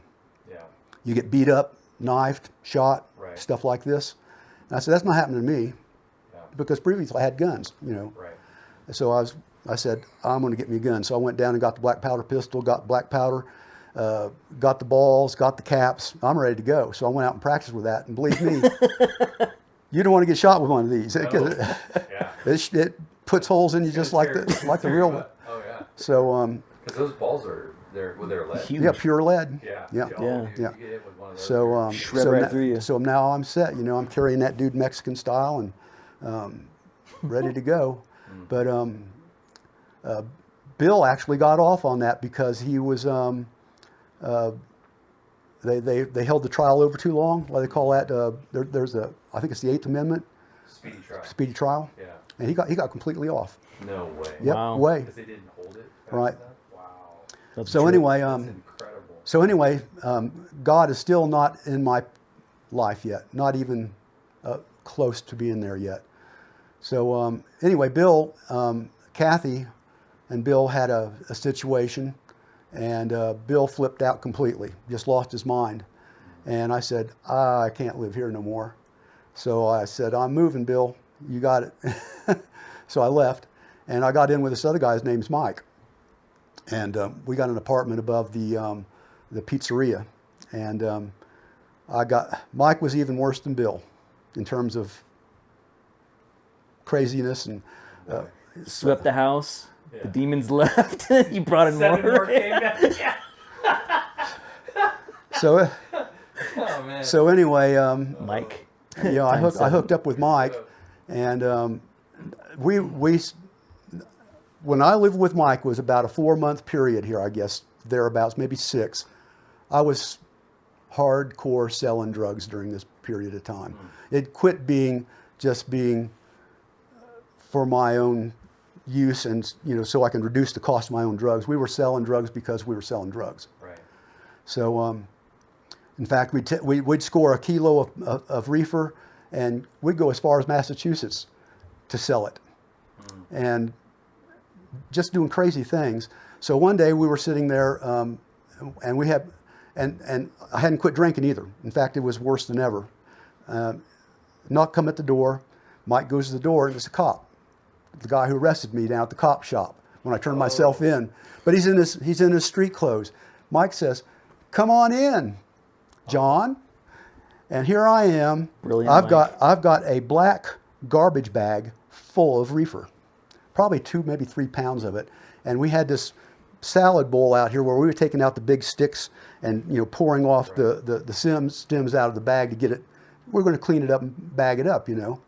Yeah. you get beat up, knifed, shot, Right. stuff like this. And I said that's not happening to me, Yeah. because previously I had guns. You know, Right. so I said I'm going to get me a gun. So I went down and got the black powder pistol, got black powder. Got the balls, got the caps. I'm ready to go. So I went out and practiced with that. And believe me, you don't want to get shot with one of these. Yeah. It puts holes in you just like the real one. Oh yeah. So Because those balls they're lead. Huge. yeah, pure lead. Yeah. Yeah. Oh, Yeah. dude, Yeah. You get hit with one of those. So Shred so right now, through you. So now I'm set. You know, I'm carrying that dude Mexican style and ready to go. But Bill actually got off on that because he was. They held the trial over too long. What do they call that? There's I think it's the 8th Amendment, speedy trial, Yeah. and he got completely off. No way. Yep, Wow. way. Because they didn't hold it. fast Right. enough? Wow. That's a So trip. anyway, That's incredible. so anyway, God is still not in my life yet, not even close to being there yet. So anyway, Bill, Kathy, and Bill had a situation. And Bill flipped out completely, just lost his mind. And I said, I can't live here no more. So I said, I'm moving, Bill. You got it. So I left, and I got in with this other guy. His name's Mike. And we got an apartment above the pizzeria. And Mike was even worse than Bill in terms of craziness and Swept the house. Yeah. The demons left. You brought in 7 more more. came down. Yeah. so Oh man. so anyway. Mike. You know, I hooked up with Mike, and when I lived with Mike was about a 4-month period here, I guess, thereabouts, maybe 6. I was hardcore selling drugs during this period of time. It quit being for my own use and, you know, so I can reduce the cost of my own drugs. We were selling drugs because we were selling drugs. Right. So, in fact, we'd score a kilo of reefer, and we'd go as far as Massachusetts to sell it, and just doing crazy things. So one day we were sitting there, and we had, and I hadn't quit drinking either. In fact, it was worse than ever. Knock come at the door. Mike goes to the door, and it's a cop, the guy who arrested me down at the cop shop when I turned myself in. But he's in his street clothes. Mike says, "Come on in, John." And here I am. Brilliant, I've Mike. got a black garbage bag full of reefer, probably 2, maybe 3 pounds of it. And we had this salad bowl out here where we were taking out the big sticks and, you know, pouring off the stems out of the bag to get it. We're going to clean it up and bag it up, you know.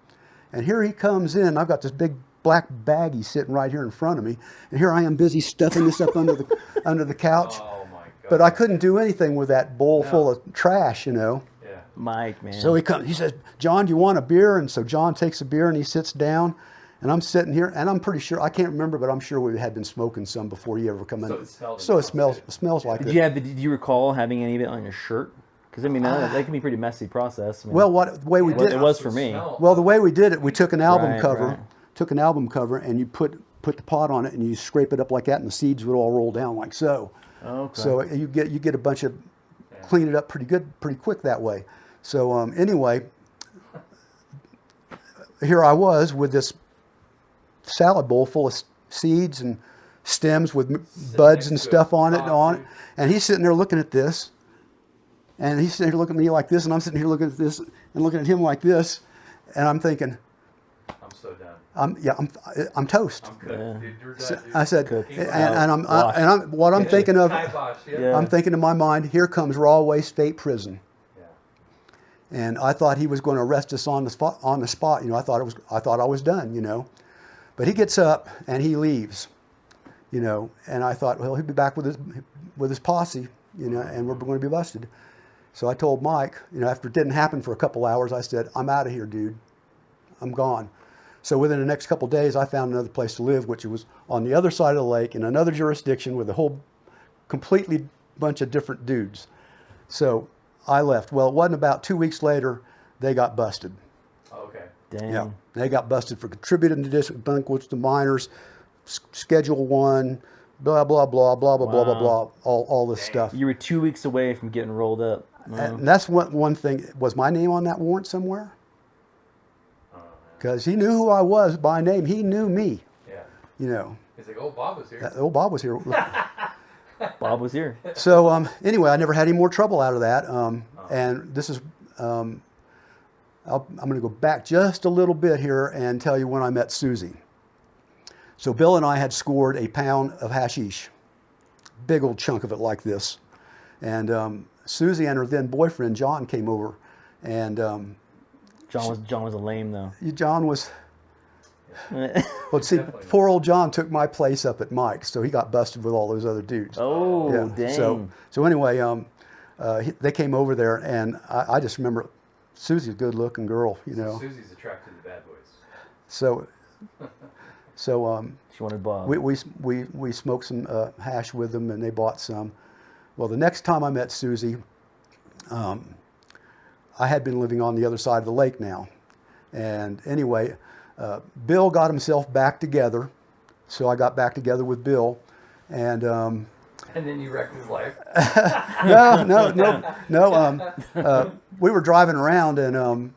And here he comes in. I've got this big black baggie sitting right here in front of me, and here I am busy stuffing this up under the couch. Oh my God. But I couldn't do anything with that bowl No. full of trash, you know. Yeah. Mike, man. So he comes. He says, "John, do you want a beer?" And so John takes a beer and he sits down, and I'm sitting here, and I'm pretty sure I can't remember, but I'm sure we had been smoking some before he ever come in. So it smelled So it downstairs. smells like it. Did you recall having any of it on your shirt? Because I mean, that can be a pretty messy process. I mean, Well, the way we Well, did it was for me. Well, the way we did it, we took an album Right, cover, right. and you put the pot on it, and you scrape it up like that, and the seeds would all roll down like so. Okay. So you get a bunch of clean it up pretty quick that way. So anyway, here I was with this salad bowl full of seeds and stems with buds and stuff on it, and he's sitting there looking at this, and he's sitting here looking at me like this, and I'm sitting here looking at this and looking at him like this, and I'm thinking, I'm so done. I'm toast. I'm cooked. Dude, you're done, dude. I said, Cooked. and I'm thinking of, Kibosh, yeah. Yeah. I'm thinking in my mind, here comes Rahway State Prison. Yeah. And I thought he was going to arrest us on the spot. You know, I thought I was done. You know, but he gets up and he leaves. You know, and I thought, well, he'll be back with his posse. You know, and we're going to be busted. So I told Mike, you know, after it didn't happen for a couple hours, I said, I'm out of here, dude. I'm gone. So within the next couple of days, I found another place to live, which was on the other side of the lake in another jurisdiction with a whole completely bunch of different dudes. So I left. Well, it wasn't about 2 weeks later, they got busted. Okay. Dang. Yeah, they got busted for contributing to delinquents to minors, Schedule 1, blah, blah, blah, blah, blah, blah, blah, blah, all this stuff. You were 2 weeks away from getting rolled up. And that's one thing. Was my name on that warrant somewhere? Because he knew who I was by name. He knew me. Yeah. You know. He's like, oh, Bob was here. Old Bob was here. Bob was here. So anyway, I never had any more trouble out of that. And this is, I'm going to go back just a little bit here and tell you when I met Susie. So Bill and I had scored a pound of hashish, big old chunk of it like this. And Susie and her then boyfriend John came over, and John was a lame though. John was. Well, see, poor old John took my place up at Mike's, so he got busted with all those other dudes. Oh, dang. So anyway, they came over there, and I just remember Susie's a good-looking girl, you know. Susie's attracted to bad boys. So She wanted Bob. we smoked some hash with them, and they bought some. Well, the next time I met Susie, I had been living on the other side of the lake now, and anyway. Bill got himself back together, so I got back together with Bill, and And then you wrecked his life. no. We were driving around, and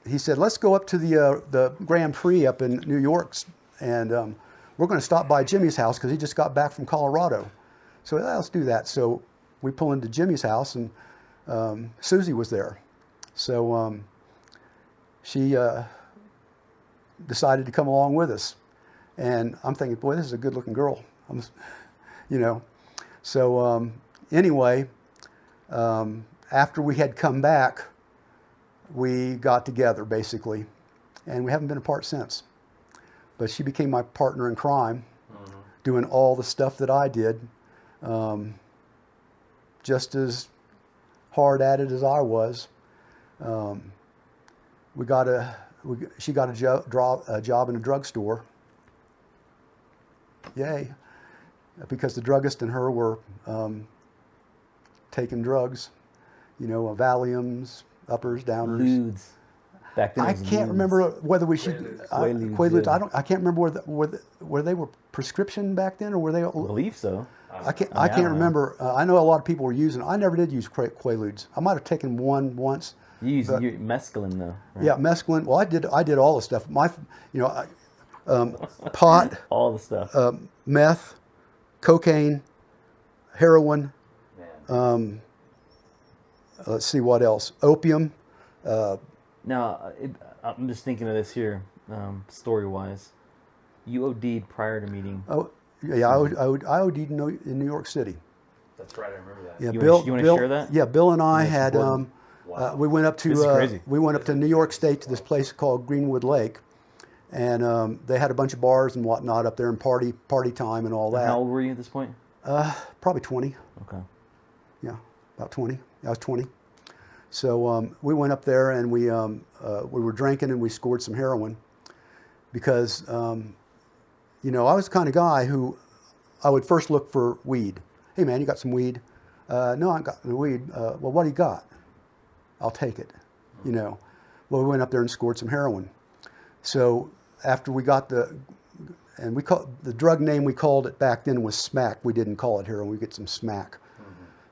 he said, "Let's go up to the Grand Prix up in New York, and we're going to stop by Jimmy's house because he just got back from Colorado." So let's do that. So we pull into Jimmy's house, and Susie was there. So she decided to come along with us, and I'm thinking, boy, this is a good-looking girl, you know. So anyway, after we had come back, we got together basically, and we haven't been apart since. But she became my partner in crime, doing all the stuff that I did, just as hard at it as I was. She got a job in a drugstore. Yay. Because the druggist and her were taking drugs, you know, Valiums, uppers, downers. Ludes. Back then it I was can't Ludes. remember whether we should. Quaaludes, Quaaludes. yeah. I can't remember where they were prescription back then, or were they? I believe so. I can't I don't know. remember. I know a lot of people were using. I never did use Quaaludes. I might have taken one once. You use mescaline though. Right? Yeah, mescaline. Well, I did all the stuff. Pot, All the stuff. meth, cocaine, heroin. Man. Let's see what else. Opium. Now, I'm just thinking of this here, story-wise. You OD'd prior to meeting. Oh, yeah. I OD'd in New York City. That's right, I remember that. Yeah, You wanna share that? Yeah, Bill and I That's had. important. Wow. We went up This is crazy. to. We went up to New York State to this place called Greenwood Lake, and they had a bunch of bars and whatnot up there and party time and all that. How old were you at this point? Probably 20. Okay. Yeah, about 20. I was 20. So we went up there and we were drinking and we scored some heroin because, you know, I was the kind of guy who I would first look for weed. Hey man, you got some weed? No, I ain't got no weed. Well, what do you got? I'll take it, you know. Well, we went up there and scored some heroin. So after we got and we called the drug name we called it back then was smack. We didn't call it heroin. We get some smack.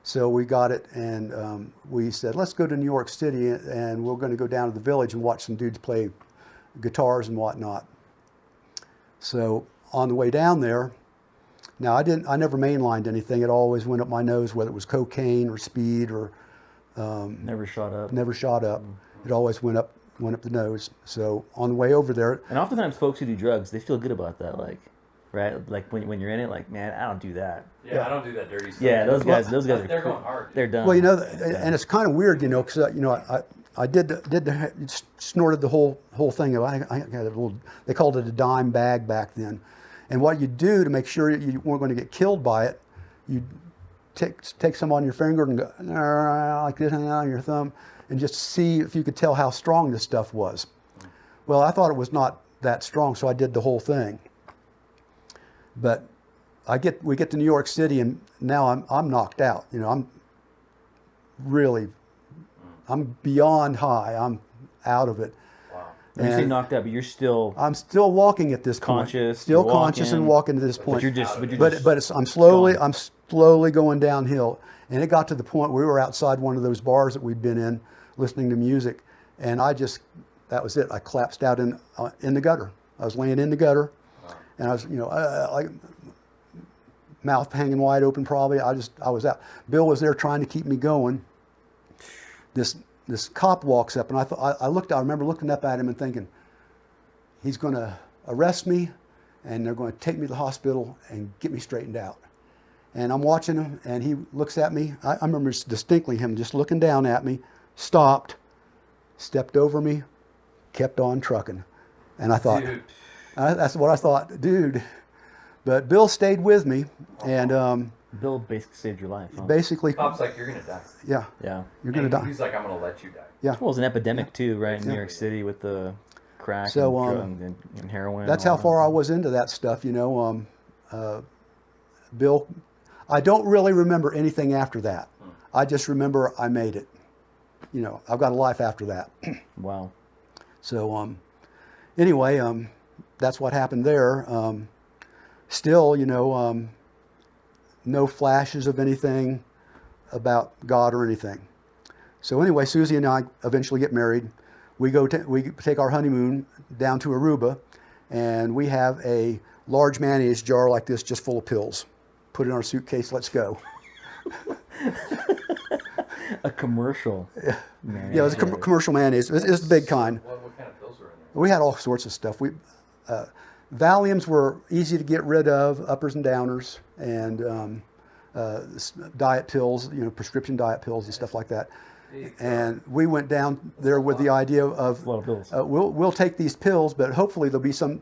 So we got it, and we said, let's go to New York City, and we're going to go down to the Village and watch some dudes play guitars and whatnot. So on the way down there, now I never mainlined anything. It always went up my nose, whether it was cocaine or speed or Never shot up. never shot up. It always went up the nose. So on the way over there, And oftentimes folks who do drugs, they feel good about that, like, right? Like when you're in it, like, man, I don't do that. Yeah, I don't do that dirty stuff. Yeah, those guys are they're cool. going hard. They're done. well, you know, and it's kind of weird, you know, because you know I snorted the whole thing. I got a little. They called it a dime bag back then, and what you do to make sure you weren't going to get killed by it, you take some on your finger and go like this on your thumb, and just see if you could tell how strong this stuff was. Well, I thought it was not that strong, so I did the whole thing. But we get to New York City, and now I'm knocked out. You know, I'm beyond high. I'm out of it. Wow. When you say knocked out, but you're still I'm still walking at this point. conscious. Still you're conscious walking, and walking to this But point. you're just. I'm slowly going downhill, and it got to the point where we were outside one of those bars that we'd been in, listening to music, and that was it. I collapsed out in the gutter. I was laying in the gutter, and I was, you know, like mouth hanging wide open. Probably, I was out. Bill was there trying to keep me going. This cop walks up, and I remember looking up at him and thinking, he's going to arrest me, and they're going to take me to the hospital and get me straightened out. And I'm watching him, and he looks at me. I remember distinctly him just looking down at me, stopped, stepped over me, kept on trucking. And I thought, Dude. that's what I thought, dude. But Bill stayed with me, and Bill basically saved your life. Huh? basically, Cop's like, you're gonna die. yeah, Yeah. you're going to die. He's like, I'm gonna let you die. Yeah. Well, it was an epidemic too, right? In New York City with the crack So, and drugs and heroin. That's and how all far that. I was into that stuff, you know. Bill, I don't really remember anything after that. I just remember I made it. You know, I've got a life after that. Wow. So anyway, that's what happened there. Still, you know, no flashes of anything about God or anything. So anyway, Susie and I eventually get married. We take our honeymoon down to Aruba, and we have a large mayonnaise jar like this, just full of pills. Put it in our suitcase. Let's go. A commercial. Yeah, it was a commercial mayonnaise. It's the big kind. What kind of pills were in there? We had all sorts of stuff. Valiums were easy to get rid of, uppers and downers, and diet pills, you know, prescription diet pills and stuff like that. And we went down there with the idea of A lot of pills. we'll take these pills, but hopefully there'll be some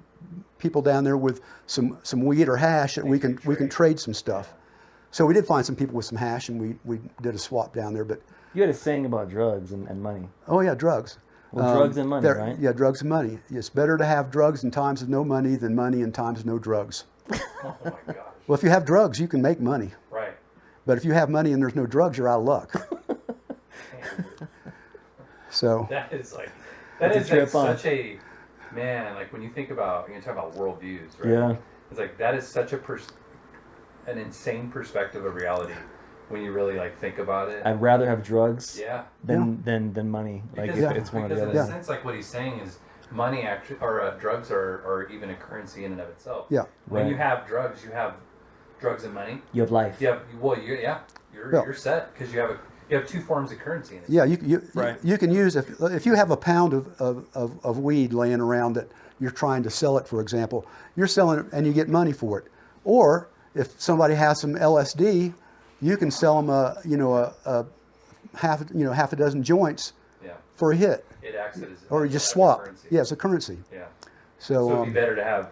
people down there with some weed or hash that we can trade some stuff. So we did find some people with some hash, and we did a swap down there. But You had a saying about drugs and money. oh yeah, drugs. Well, drugs and money, right? Yeah, drugs and money. It's better to have drugs in times of no money than money in times of no drugs. Oh my gosh. Well, if you have drugs, you can make money. Right. But if you have money and there's no drugs, you're out of luck. So That is like such a man. Like when you think about talk about worldviews, right? Yeah. It's like that is such an insane perspective of reality when you really like think about it. I'd rather have drugs Yeah. than money. Like Because, it's one or the because other. in a sense, like what he's saying is money actually, or drugs are even a currency in and of itself. yeah, When Right. you have drugs and money. You have life. You're set because you have two forms of currency in it. yeah. Right. You can use if you have a pound of weed laying around that you're trying to sell it, for example, you're selling it and you get money for it. Or if somebody has some LSD, you can sell them a half a dozen joints Yeah. for a hit, It acts as or you just as a swap. currency. Yeah, it's a currency. Yeah. So So it'd be better to have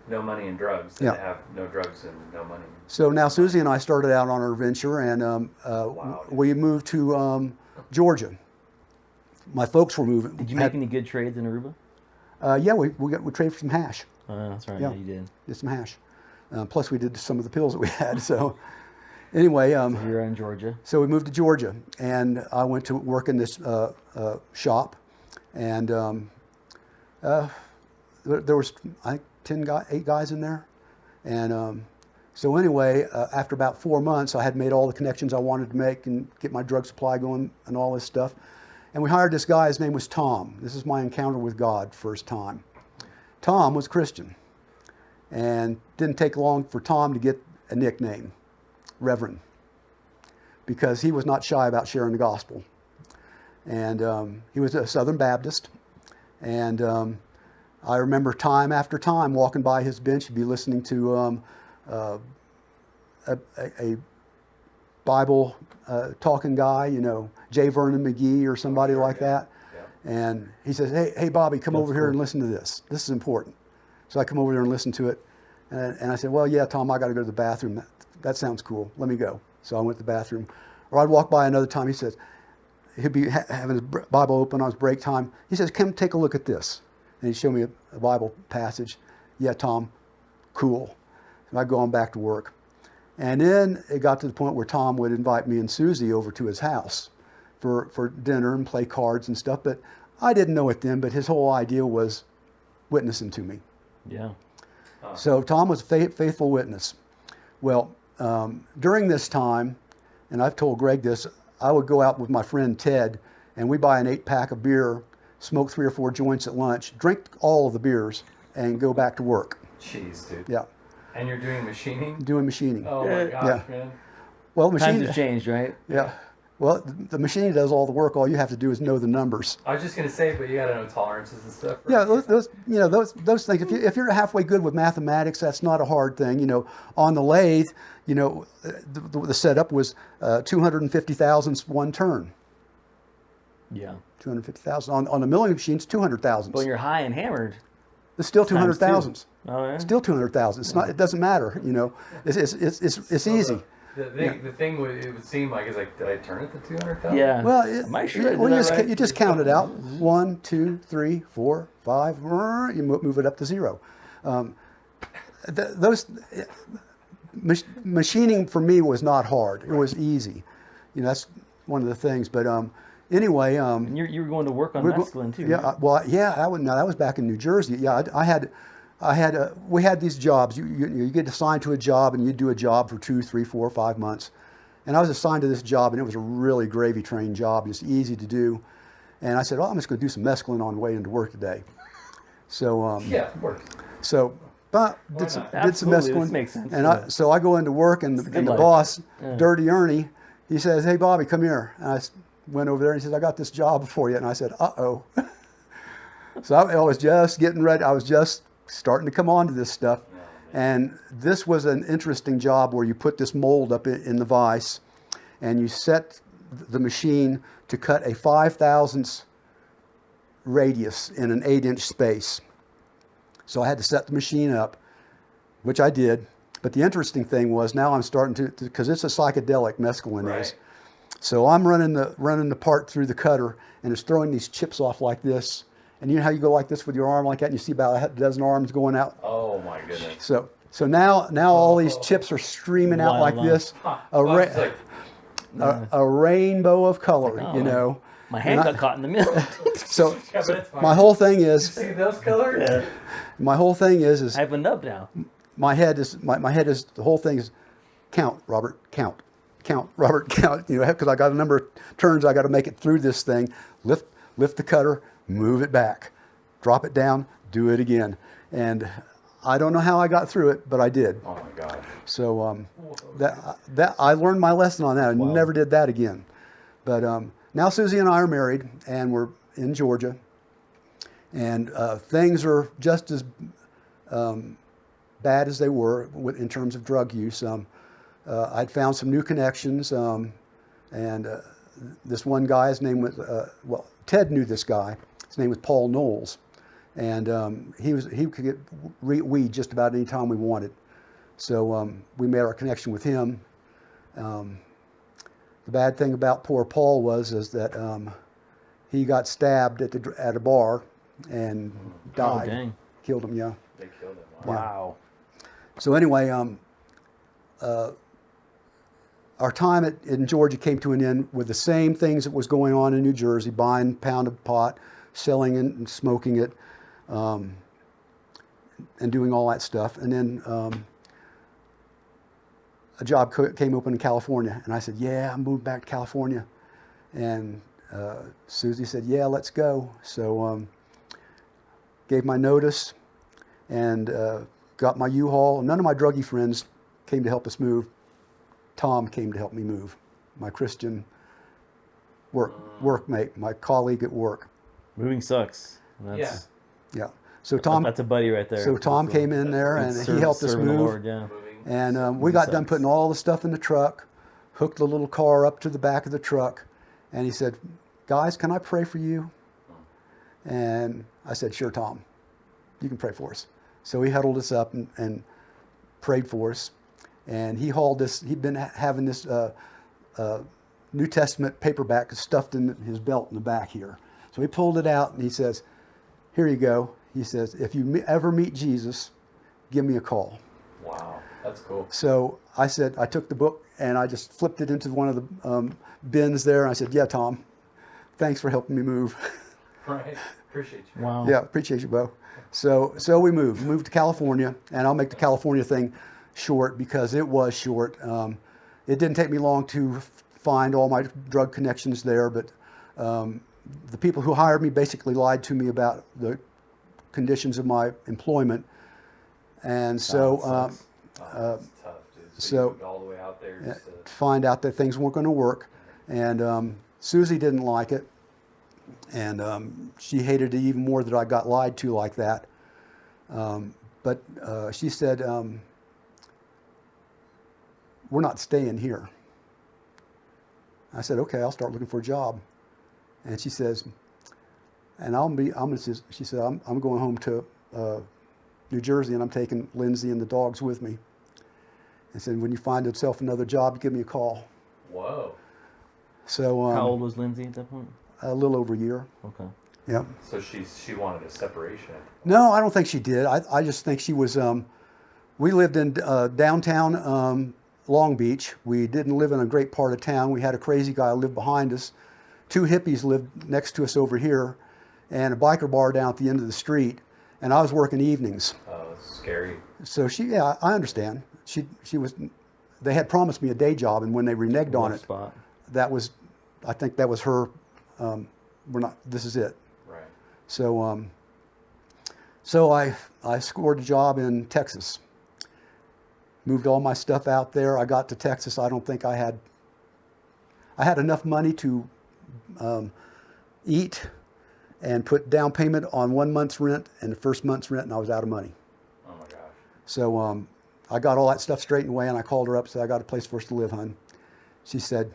no money and drugs than Yeah. to have no drugs and no money. So now Susie and I started out on our venture, and we moved to Georgia. My folks were moving. Did you make any good trades in Aruba? Yeah, we traded for some hash. That's right. Yeah. Yeah, you did. Did some hash. Plus, we did some of the pills that we had. So, anyway, You're in Georgia. so we moved to Georgia, and I went to work in this shop, and there was I think 8 guys in there, and so anyway, after about 4 months, I had made all the connections I wanted to make and get my drug supply going and all this stuff, and we hired this guy. His name was Tom. This is my encounter with God first time. Tom was Christian, and didn't take long for Tom to get a nickname, Reverend, because he was not shy about sharing the gospel. And he was a Southern Baptist, and I remember time after time walking by his bench, he'd be listening to a Bible talking guy, J. Vernon McGee or somebody like that. And he says, hey, Bobby, come over here and listen to this. This is important. So I come over there and listen to it. And I said, well, yeah, Tom, I got to go to the bathroom. That sounds cool. Let me go. So I went to the bathroom. Or I'd walk by another time. He says, he'd be having his Bible open on his break time. He says, come take a look at this. And he'd show me a Bible passage. Yeah, Tom, cool. And I'd go on back to work. And then it got to the point where Tom would invite me and Susie over to his house for dinner and play cards and stuff. But I didn't know it then, but his whole idea was witnessing to me. Yeah. So Tom was a faithful witness. Well, during this time, and I've told Greg this, I would go out with my friend Ted, and we buy an 8-pack of beer, smoke 3 or 4 joints at lunch, drink all of the beers, and go back to work. Jeez, dude. Yeah. And you're doing machining? Doing machining. Oh my gosh, man. Well, Times machining. have changed, right? Yeah. Well, the machine does all the work. All you have to do is know the numbers. I was just gonna say, but you gotta know tolerances and stuff. Right? Yeah, those things. If you're halfway good with mathematics, that's not a hard thing. On the lathe, the setup was 250 thousandths one turn. Yeah. 250 thousand on the milling machines, 200 But when thousandths. you're high and hammered, It's still 200 times two. thousandths. Oh yeah. Still 200 thousand. It's not. It doesn't matter. It's So easy. The thing it would seem like is like, did I turn it to 200,000? Yeah. Well, Am I sure I did that right? you just count it out. 1, 2, 3, 4, 5. You move it up to 0. Machining for me was not hard. It was easy. That's one of the things. But anyway, And you were going to work on mescaline too. yeah. Right? That was back in New Jersey. Yeah, we had these jobs. You get assigned to a job, and you do a job for 2, 3, 4, 5 months. And I was assigned to this job, and it was a really gravy train job. It's easy to do. And I said, I'm just going to do some mescaline on the way into work today. So Yeah, of course. but did some Absolutely, mescaline. this makes sense. And so I go into work, and the life. boss, Yeah. Dirty Ernie, he says, hey, Bobby, come here. And I went over there, and he says, I got this job for you. And I said, uh-oh. So I was just getting ready. I was just starting to come on to this stuff. And this was an interesting job where you put this mold up in the vise, and you set the machine to cut a 5/1000 radius in an 8-inch space. So I had to set the machine up, which I did. But the interesting thing was now I'm starting to, because it's a psychedelic, mescaline is. Right. So I'm running the part through the cutter, and it's throwing these chips off like this. And you know how you go like this with your arm like that, and you see about a dozen arms going out? Oh my goodness. So now all these chips are streaming out like Wild this, It's like, a rainbow of color, Oh. My hand got caught in the middle. So, yeah, but it's fine. my whole thing is, See those colors? Yeah. my whole thing is I have a nub now. my head is the whole thing is count, Robert, count, Robert, count. Because I got a number of turns I got to make it through this thing. Lift the cutter, move it back, drop it down, do it again, and I don't know how I got through it, but I did. Oh my God. So that I learned my lesson on that. I never did that again. But now Susie and I are married, and we're in Georgia, and things are just as bad as they were in terms of drug use. I'd found some new connections, and this one guy, his name was Ted knew this guy. His name was Paul Knowles, and he could get weed just about any time we wanted. So we made our connection with him. The bad thing about poor Paul is that he got stabbed at a bar and died. Oh, dang. Killed him, yeah. They killed him. Yeah. Wow. So anyway, our time in Georgia came to an end with the same things that was going on in New Jersey, buying a pound of pot, selling it and smoking it, and doing all that stuff. And then a job came open in California, and I said, yeah, I moved back to California. And Susie said, yeah, let's go. So gave my notice and got my U-Haul. None of my druggie friends came to help us move. Tom came to help me move, my Christian workmate, my colleague at work. Moving sucks. That's, Yeah. So Tom, that's a buddy right there. so Tom came in there and he helped us serving the move. Lord, yeah. And we got done putting all the stuff in the truck, hooked the little car up to the back of the truck, and he said, guys, can I pray for you? And I said, sure, Tom, you can pray for us. So he huddled us up and prayed for us. And he hauled this, he'd been having this New Testament paperback stuffed in his belt in the back here. So he pulled it out and he says, here you go. He says, if you ever meet Jesus, give me a call. Wow, that's cool. So I said, I took the book and I just flipped it into one of the bins there. And I said, yeah, Tom, thanks for helping me move. Right, appreciate you. Wow. Yeah, appreciate you, Bo. So we moved to California, and I'll make the California thing short because it was short. It didn't take me long to find all my drug connections there, but the people who hired me basically lied to me about the conditions of my employment, and so That's tough, dude. so you moved all the way out there just to... find out that things weren't going to work, and Susie didn't like it, and she hated it even more that I got lied to like that. But she said, we're not staying here. I said, okay, I'll start looking for a job. And she says, and she said, I'm going home to New Jersey, and I'm taking Lindsay and the dogs with me. And said, when you find yourself another job, give me a call. Whoa. So How old was Lindsay at that point? a little over a year. Okay. Yeah. So she wanted a separation. No, I don't think she did. I just think she was, we lived in downtown Long Beach. We didn't live in a great part of town. We had a crazy guy live behind us. Two hippies lived next to us over here, and a biker bar down at the end of the street. And I was working evenings. Oh, it's scary. So I understand. She was, they had promised me a day job, and when they reneged on it, Spot. I think that was her, this is it. Right. So, so I scored a job in Texas. Moved all my stuff out there. I got to Texas. I don't think I had enough money to eat and put down payment on 1 month's rent and the first month's rent, and I was out of money. Oh my gosh. So I got all that stuff straightened away, and I called her up, said, I got a place for us to live, hon. She said,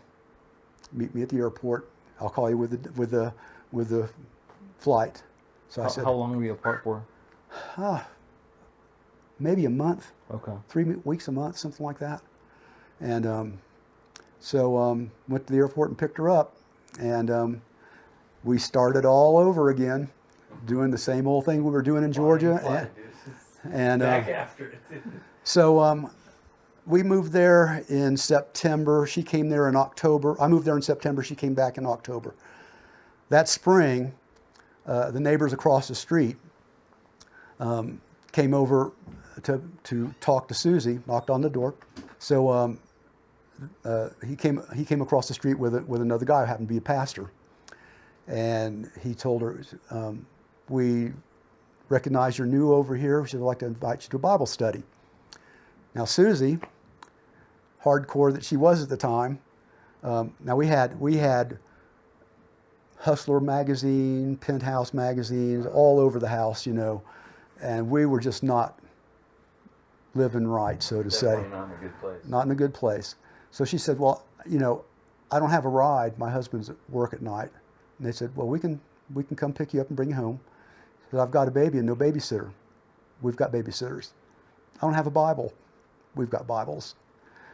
meet me at the airport. I'll call you with the flight. So I said, How long were you apart for? maybe a month. Okay. 3 weeks a month, something like that. And so went to the airport and picked her up, and we started all over again, doing the same old thing we were doing in Georgia. And back after it. so we moved there in September. She came there in October. I moved there in September. She came back in October. That spring, the neighbors across the street came over to talk to Susie, knocked on the door. So he came across the street with another guy who happened to be a pastor, and he told her, "We recognize you're new over here. We'd like to invite you to a Bible study." Now Susie, hardcore that she was at the time, now we had Hustler magazine, Penthouse magazines all over the house, and we were just not living right, so to say. Not in a good place. Not in a good place. So she said, well, I don't have a ride. My husband's at work at night. And they said, well, we can come pick you up and bring you home. She said, I've got a baby and no babysitter. We've got babysitters. I don't have a Bible. We've got Bibles.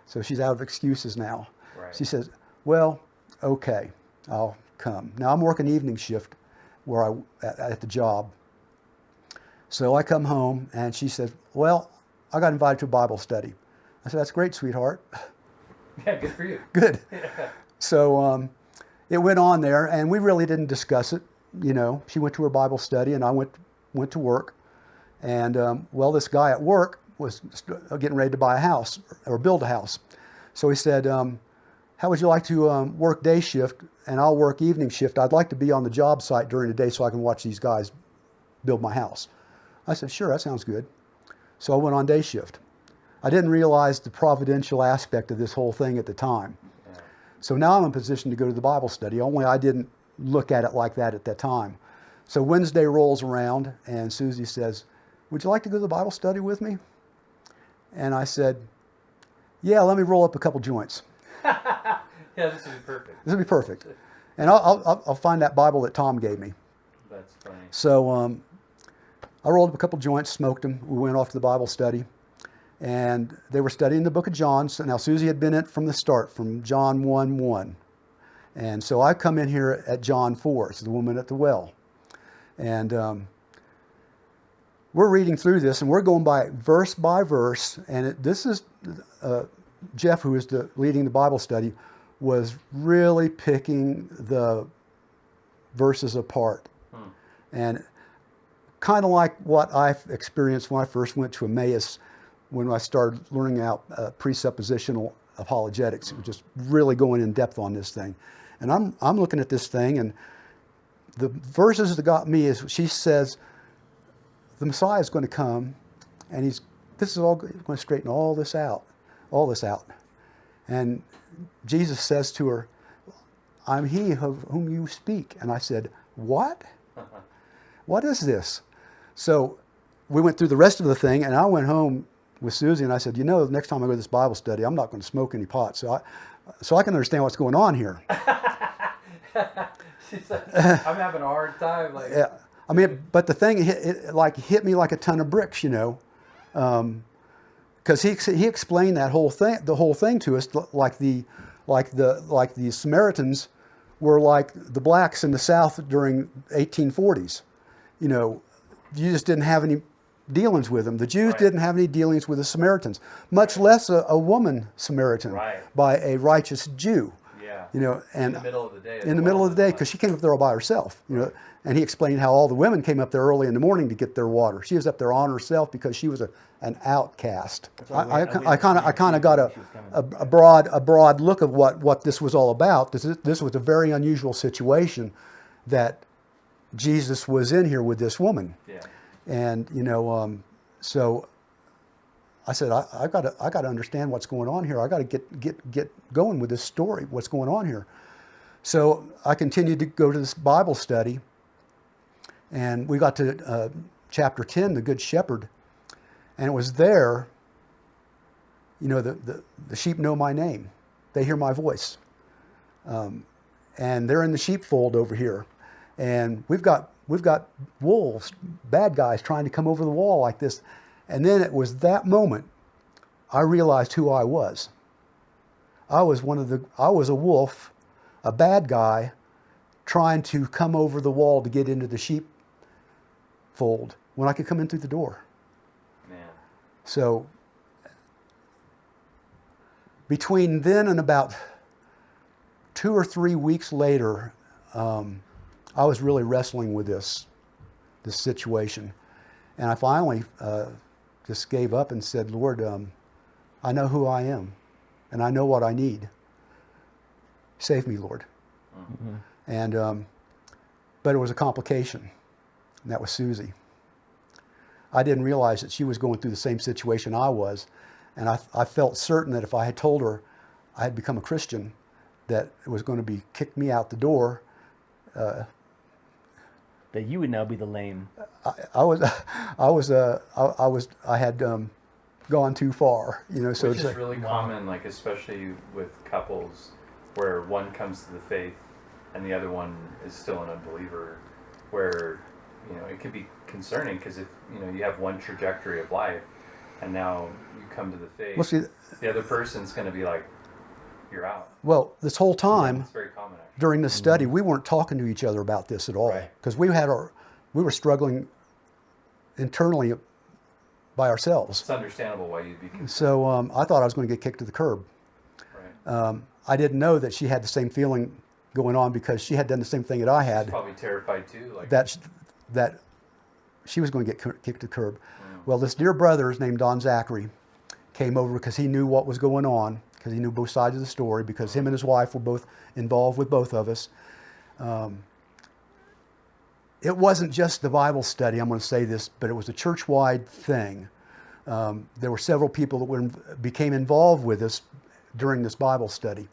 So she's out of excuses now. Right. She says, well, okay, I'll come. Now I'm working evening shift at the job. So I come home and she said, well, I got invited to a Bible study. I said, that's great, sweetheart. Yeah, good for you. Good. Yeah. So it went on there, and we really didn't discuss it. You know, she went to her Bible study, and I went to work. And well, this guy at work was getting ready to buy a house or build a house. So he said, how would you like to work day shift, and I'll work evening shift? I'd like to be on the job site during the day so I can watch these guys build my house. I said, sure, that sounds good. So I went on day shift. I didn't realize the providential aspect of this whole thing at the time. Yeah. So now I'm in position to go to the Bible study, only I didn't look at it like that at that time. So Wednesday rolls around, and Susie says, would you like to go to the Bible study with me? And I said, yeah, let me roll up a couple joints. Yeah, this would be perfect. This would be perfect. And I'll find that Bible that Tom gave me. That's funny. So I rolled up a couple joints, smoked them. We went off to the Bible study. And they were studying the book of John. So now Susie had been in it from the start, from John 1:1. And so I come in here at John 4, it's the woman at the well. And we're reading through this, and we're going by verse. And this is Jeff, who is leading the Bible study, was really picking the verses apart. And kind of like what I experienced when I first went to Emmaus, when I started learning out presuppositional apologetics. It was just really going in depth on this thing. And I'm looking at this thing, and the verses that got me is she says, the Messiah is going to come, and this is all going to straighten all this out. And Jesus says to her, I'm he of whom you speak. And I said, what? What is this? So we went through the rest of the thing, and I went home with Susie, and I said, you know, the next time I go to this Bible study, I'm not going to smoke any pot, so I can understand what's going on here. She's like, I'm having a hard time. Like, Yeah, I mean, but the thing hit me like a ton of bricks, you know, because he explained the whole thing to us, like the Samaritans were like the blacks in the South during 1840s. You know, you just didn't have any dealings with them. The Jews Right. didn't have any dealings with the Samaritans, much less a woman Samaritan Right. by a righteous Jew. yeah. You know, and In the middle of the day. in the middle of the day, because she came up there all by herself. You know, and he explained how all the women came up there early in the morning to get their water. She was up there on herself because she was an outcast. I kind of got a broad look of what this was all about. This was a very unusual situation that Jesus was in here with this woman. Yeah. And you know, so I said, I got to understand what's going on here. I got to get going with this story. What's going on here? So I continued to go to this Bible study, and we got to chapter 10, the Good Shepherd, and it was there. You know, the sheep know my name; they hear my voice, and they're in the sheepfold over here, and we've got wolves, bad guys trying to come over the wall like this. And then it was that moment I realized who I was. I was a wolf, a bad guy, trying to come over the wall to get into the sheepfold when I could come in through the door. Man. So between then and about 2 or 3 weeks later, I was really wrestling with this situation. And I finally just gave up and said, Lord, I know who I am, and I know what I need. Save me, Lord. Mm-hmm. And but it was a complication, and that was Susie. I didn't realize that she was going through the same situation I was, and I felt certain that if I had told her I had become a Christian, that it was going to be kick me out the door. That you would now be the lame. I had gone too far, you know. So Which it's is like, really common, like especially with couples where one comes to the faith and the other one is still an unbeliever, where you know it could be concerning because if you know you have one trajectory of life and now you come to the faith, well, see, the other person's going to be like, you're out. Well, this whole time It's very common, actually. during the study, we weren't talking to each other about this at all Right. because we were struggling internally by ourselves. It's understandable why you'd be concerned. So I thought I was going to get kicked to the curb. Right. I didn't know that she had the same feeling going on because she had done the same thing that I She's had. probably terrified too. Like, That she was going to get kicked to the curb. Well, this dear brother named Don Zachary came over because he knew what was going on, because he knew both sides of the story, because him and his wife were both involved with both of us. It wasn't just the Bible study, I'm going to say this, but it was a church-wide thing. There were several people that became involved with us during this Bible study.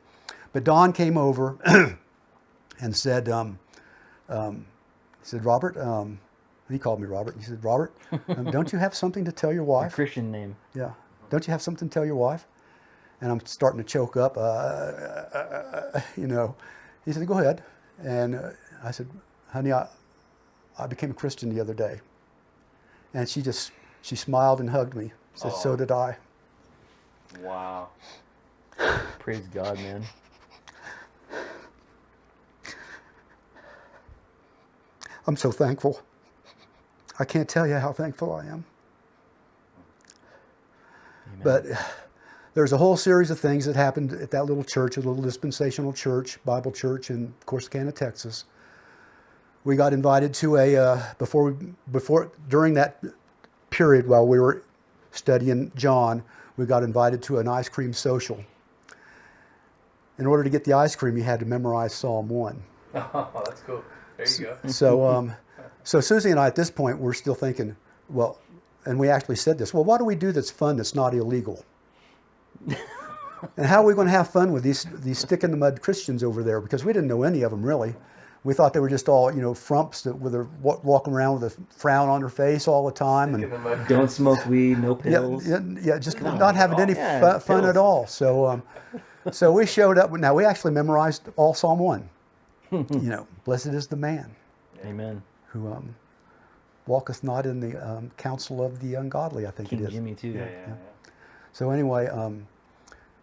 But Don came over and said, Robert, he called me Robert. He said, Robert, don't you have something to tell your A wife? Christian name. Yeah. Don't you have something to tell your wife? And I'm starting to choke up. He said, go ahead. And I said, honey, I became a Christian the other day. And she smiled and hugged me. Said, so did I. wow. Praise God, man. I'm so thankful. I can't tell you how thankful I am. Amen. But there's a whole series of things that happened at that little church, a little dispensational church, Bible church in Corsicana, Texas. We got invited to during that period while we were studying John, we got invited to an ice cream social. In order to get the ice cream, you had to memorize Psalm 1. Oh, that's cool. There you go. So Susie and I at this point, we're still thinking, well, and we actually said this, well, what do we do that's fun that's not illegal? And how are we going to have fun with these stick-in-the-mud Christians over there? Because we didn't know any of them, really. We thought they were just all, frumps that were walking around with a frown on their face all the time. Stick in the mud. Don't smoke weed, no pills. Yeah, just not having any fun pills. at all. So we showed up. Now, we actually memorized all Psalm 1. Blessed is the man Amen. who walketh not in the counsel of the ungodly, I think King it is. Jimmy, too. Yeah. So anyway,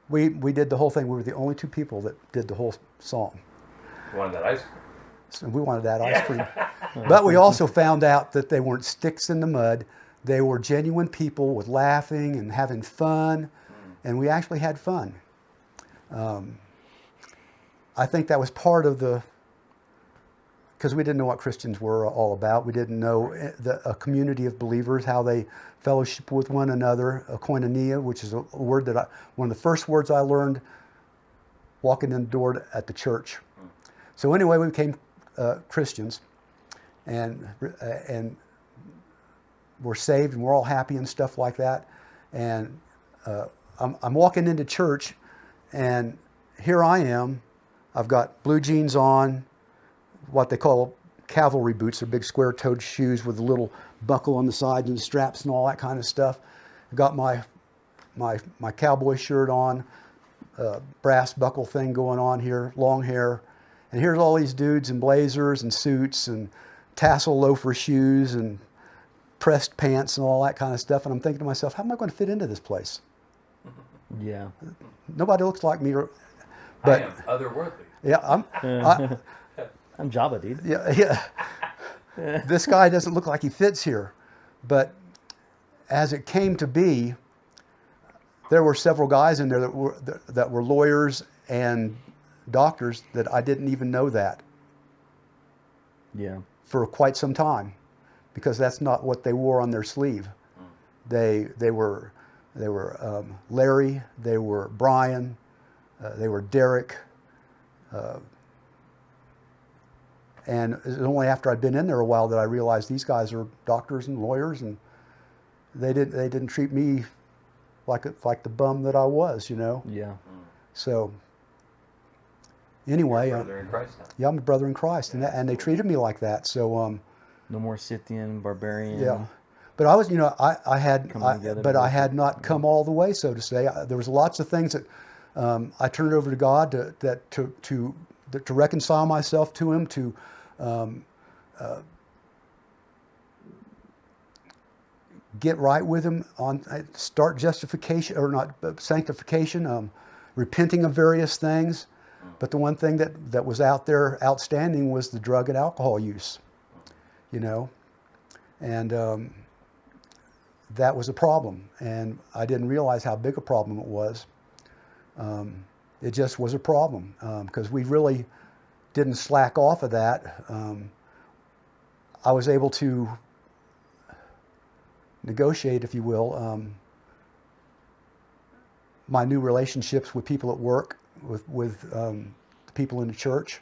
we did the whole thing. We were the only two people that did the whole psalm. You wanted that ice cream. So we wanted that ice cream. But we also found out that they weren't sticks in the mud. They were genuine people with laughing and having fun. And we actually had fun. I think that was part of because we didn't know what Christians were all about. We didn't know a community of believers, how they fellowship with one another, a koinonia, which is a word one of the first words I learned walking in the door at the church. So anyway, we became Christians, and we're saved, and we're all happy and stuff like that. And I'm walking into church, and here I am. I've got blue jeans on, what they call cavalry boots. They're big square-toed shoes with a little buckle on the sides and straps and all that kind of stuff. I've got my cowboy shirt on, brass buckle thing going on here, long hair. And here's all these dudes in blazers and suits and tassel loafer shoes and pressed pants and all that kind of stuff. And I'm thinking to myself, how am I going to fit into this place? Yeah. Nobody looks like me. I am otherworldly. Yeah, I'm Jabba, dude. yeah. This guy doesn't look like he fits here. But as it came to be, there were several guys in there that were lawyers and doctors that I didn't even know that. Yeah. For quite some time, because that's not what they wore on their sleeve. They were Larry, they were Brian, they were Derek, and it was only after I'd been in there a while that I realized these guys are doctors and lawyers, and they didn't treat me like the bum that I was, Yeah. So anyway, Brother in Christ now. yeah, I'm a brother in Christ, and they treated me like that. So No more Scythian, barbarian. yeah, but I was, I had not come all the way, so to say. There was lots of things that I turned over to God to reconcile myself to Him, to get right with Him, start justification or not sanctification. repenting of various things. But the one thing that was out there outstanding was the drug and alcohol use, you know. And that was a problem. And I didn't realize how big a problem it was. It just was a problem because we really didn't slack off of that. I was able to negotiate, if you will, my new relationships with people at work, with the people in the church.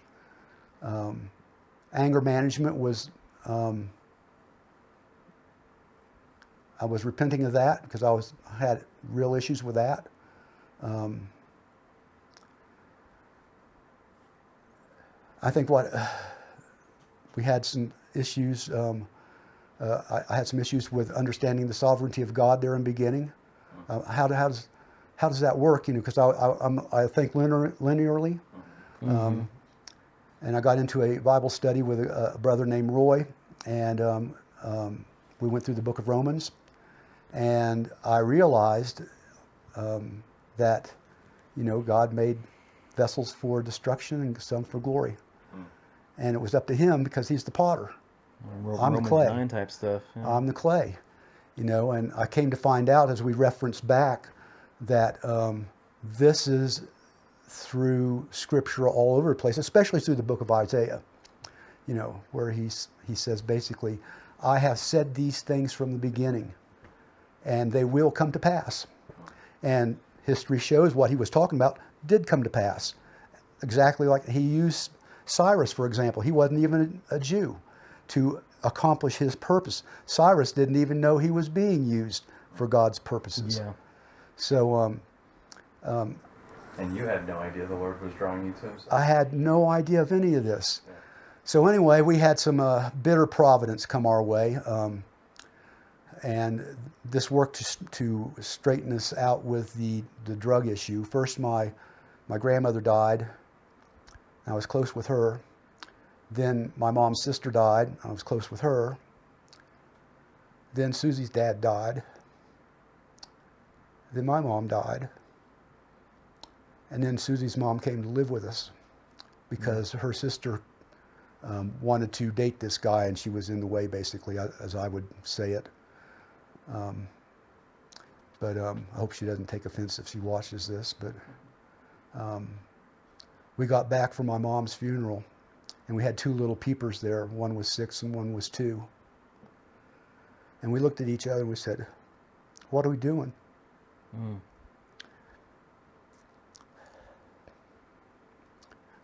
Anger management was, I was repenting of that because I had real issues with that. I think we had some issues. I had some issues with understanding the sovereignty of God there in the beginning. How does that work? You know, because I think linearly. And I got into a Bible study with a brother named Roy, and we went through the book of Romans, and I realized that, you know, God made vessels for destruction and some for glory. And it was up to him because he's the potter. I'm the clay. 9 type stuff. Yeah. I'm the clay, you know, and I came to find out as we reference back that this is through Scripture all over the place, especially through the book of Isaiah, you know, where he says basically, I have said these things from the beginning, and they will come to pass. And history shows what he was talking about did come to pass. Exactly like he used Cyrus, for example. He wasn't even a Jew to accomplish his purpose. Cyrus didn't even know he was being used for God's purposes. Yeah. So, and you had no idea the Lord was drawing you to himself? I had no idea of any of this. Yeah. So anyway, we had some bitter providence come our way. And this worked to straighten us out with the drug issue. First, my grandmother died. I was close with her. Then my mom's sister died. I was close with her. Then Susie's dad died. Then my mom died. And then Susie's mom came to live with us because her sister wanted to date this guy, and she was in the way, basically, as I would say it. But I hope she doesn't take offense if she watches this. But we got back from my mom's funeral, and we had 2 little peepers there. One was 6 and one was 2. And we looked at each other and we said, what are we doing?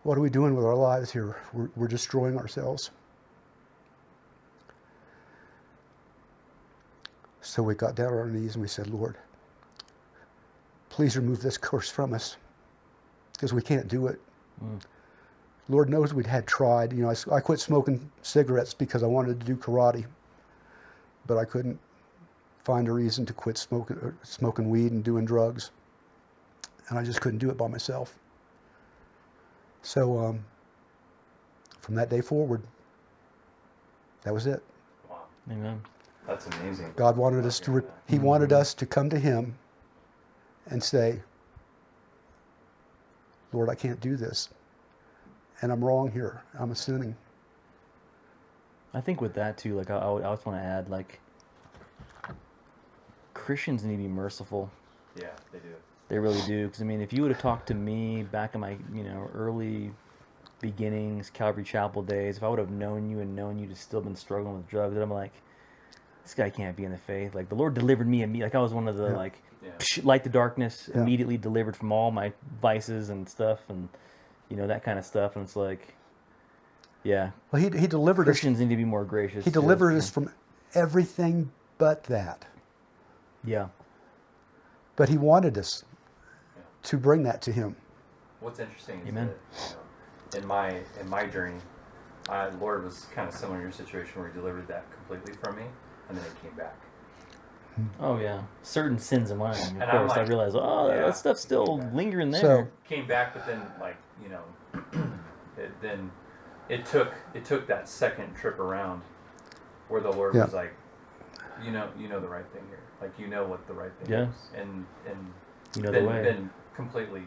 What are we doing with our lives here? We're destroying ourselves. So we got down on our knees and we said, Lord, please remove this curse from us because we can't do it. Lord knows we'd had tried. You know, I quit smoking cigarettes because I wanted to do karate, but I couldn't find a reason to quit smoking weed and doing drugs, and I just couldn't do it by myself. So from that day forward, that was it. Wow. Amen. That's amazing. God wanted us to, He wanted us to come to Him and say, Lord, I can't do this. And I'm wrong here. I'm sinning. I think with that too, like I also want to add, like, Christians need to be merciful. Yeah, they do. They really do. Because I mean, if you would have talked to me back in my, you know, early beginnings, Calvary Chapel days, if I would have known you and known you to still been struggling with drugs, then I'm like, this guy can't be in the faith. Like, the Lord delivered me immediately. Like, I was one of the light the darkness, immediately delivered from all my vices and stuff, and you know, that kind of stuff. And it's like, yeah. Well, he delivered Christians need to be more gracious. He delivered us from everything but that. Yeah. But He wanted us to bring that to Him. What's interesting is Amen. that, you know, in my journey, Lord was kind of similar to your situation where He delivered that completely from me, and then it came back. Oh yeah, certain sins of mine. Of And course, like, I realized, that stuff's still lingering there. So, Came back, but then, like, you know, it took that second trip around where the Lord was like, you know the right thing here. Like, you know what the right thing is, and you know the way. Been completely,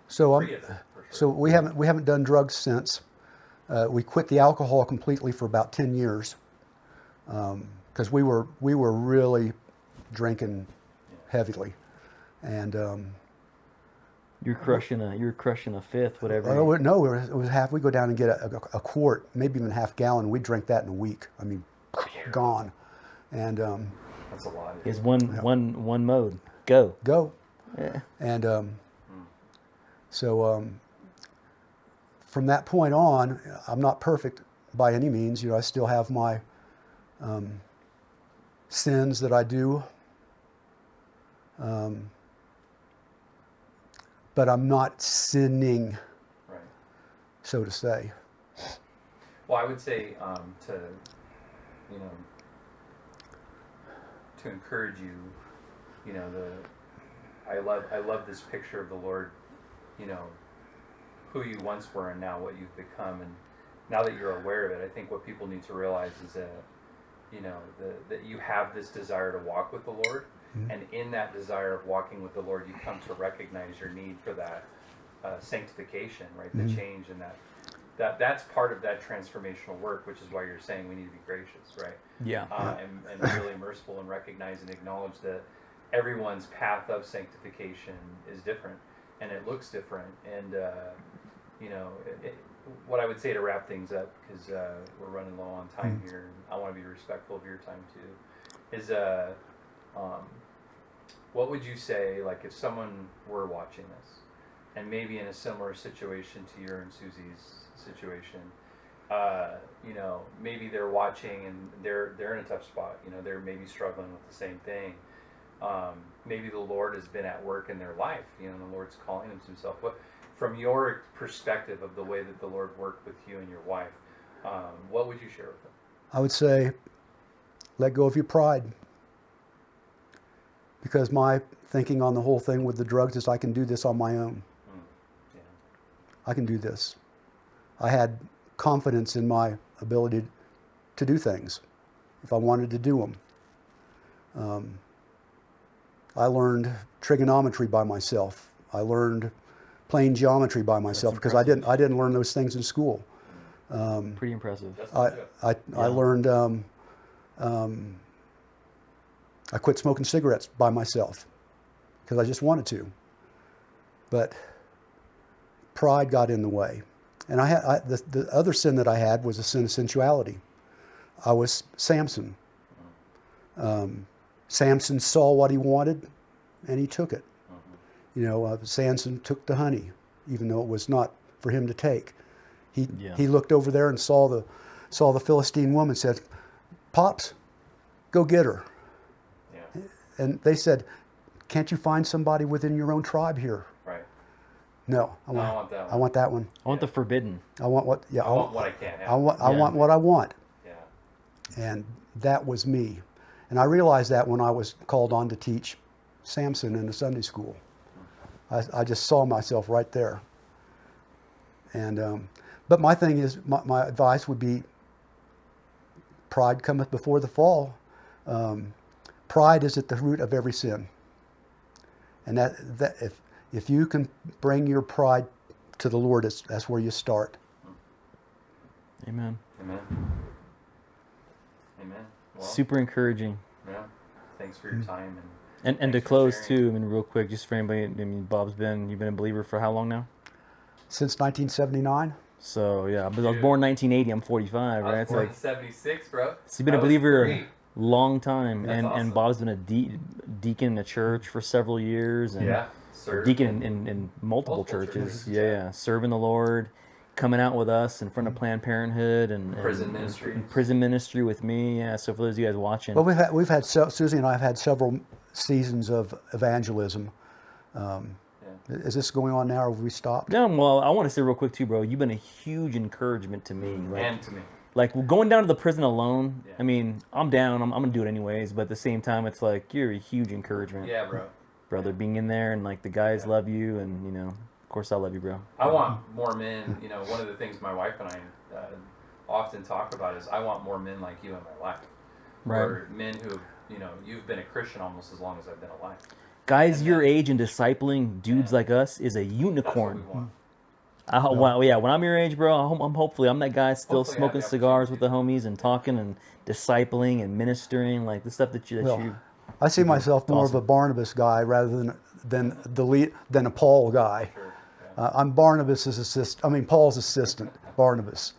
So free of it, for sure. so we haven't done drugs since. We quit the alcohol completely for about 10 years because we were really drinking heavily, and You're crushing a fifth, whatever. no, it was half. We go down and get a quart, maybe even half gallon. We drink that in a week. I mean, gone, and That's a lot. Is one mode. Go. Yeah. and so from that point on, I'm not perfect by any means. I still have my sins that I do. But I'm not sinning, Right. so to say. Well, I would say to encourage you, I love this picture of the Lord, who you once were and now what you've become, and now that you're aware of it, I think what people need to realize is that that you have this desire to walk with the Lord. Mm-hmm. And in that desire of walking with the Lord, you come to recognize your need for that sanctification, right? The change, and that's part of that transformational work, which is why you're saying we need to be gracious, right? Yeah. And really merciful, and recognize and acknowledge that everyone's path of sanctification is different, and it looks different. And what I would say to wrap things up, because we're running low on time here, and I want to be respectful of your time too, is what would you say, like, if someone were watching this and maybe in a similar situation to your and Susie's situation, maybe they're watching and they're in a tough spot, they're maybe struggling with the same thing. Maybe the Lord has been at work in their life, the Lord's calling them to himself. What, from your perspective of the way that the Lord worked with you and your wife, what would you share with them? I would say, let go of your pride. Because my thinking on the whole thing with the drugs is I can do this on my own. Yeah. I can do this. I had confidence in my ability to do things if I wanted to do them. I learned trigonometry by myself. I learned plane geometry by myself because I didn't learn those things in school. Pretty impressive. I learned. I quit smoking cigarettes by myself because I just wanted to. But pride got in the way. And the other sin that I had was a sin of sensuality. I was Samson. Samson saw what he wanted and he took it. Samson took the honey, even though it was not for him to take. He looked over there and saw the Philistine woman, said, "Pops, go get her." And they said, "Can't you find somebody within your own tribe here?" Right. No, I want that one. I want that one. I want the forbidden. I want what? Yeah. I want what I can't have. I want what I want. Yeah. And that was me. And I realized that when I was called on to teach Samson in a Sunday school. I just saw myself right there. And but my thing is, my advice would be, pride cometh before the fall. Pride is at the root of every sin. And that if you can bring your pride to the Lord, that's where you start. Amen. Amen. Amen. Well, super encouraging. Yeah. Thanks for your time and to close too. I mean, real quick, just for anybody. I mean, you've been a believer for how long now? Since 1979. So yeah, I was born 1980. I'm 45, right? I was born in 76, bro. So you've been a believer a long time, That's awesome. And Bob's been a deacon in a church for several years, and deacon in multiple churches. Yeah, serving the Lord, coming out with us in front of Planned Parenthood and prison ministry. And prison ministry with me. Yeah, so for those of you guys watching, well, Susie and I have had several seasons of evangelism. Is this going on now, or have we stopped? No, well, I want to say real quick too, bro. You've been a huge encouragement to me, and to me. Like going down to the prison alone. Yeah. I mean, I'm down. I'm gonna do it anyways. But at the same time, it's like you're a huge encouragement. Yeah, bro. Brother, being in there and like the guys love you, and of course I love you, bro. I want more men. One of the things my wife and I often talk about is I want more men like you in my life. Right. Or men who, you've been a Christian almost as long as I've been alive. guys your age and discipling dudes like us is a That's what unicorn. we want. When I'm your age, bro, I'm that guy still Hopefully I have smoking the cigars with the opportunity. homies and talking and discipling and ministering, like the stuff that you. Well, I see myself more of a Barnabas guy rather than a Paul guy. Sure. I'm Barnabas's assistant. I mean, Paul's assistant, Barnabas.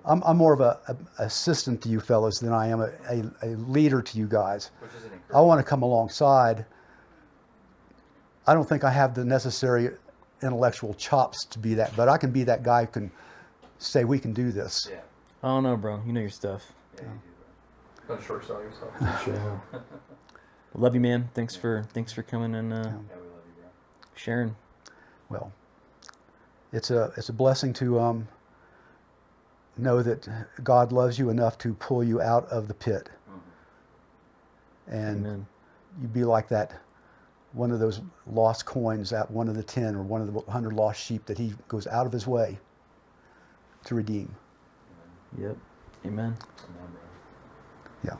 I'm more of a assistant to you fellas than I am a leader to you guys. Which is an I want to come alongside. I don't think I have the necessary intellectual chops to be that, but I can be that guy who can say we can do this. Yeah. I don't know, bro. You know your stuff. Yeah, you do, bro. Don't short sell yourself. Sure. Love you, man. Thanks for coming and Yeah, we love you, bro. sharing. Well, it's a blessing to know that God loves you enough to pull you out of the pit, and Amen. you be like that one of those lost coins out, one of the 10 or one of the 100 lost sheep that he goes out of his way to redeem. Yep. Amen. Come on, bro. Yeah.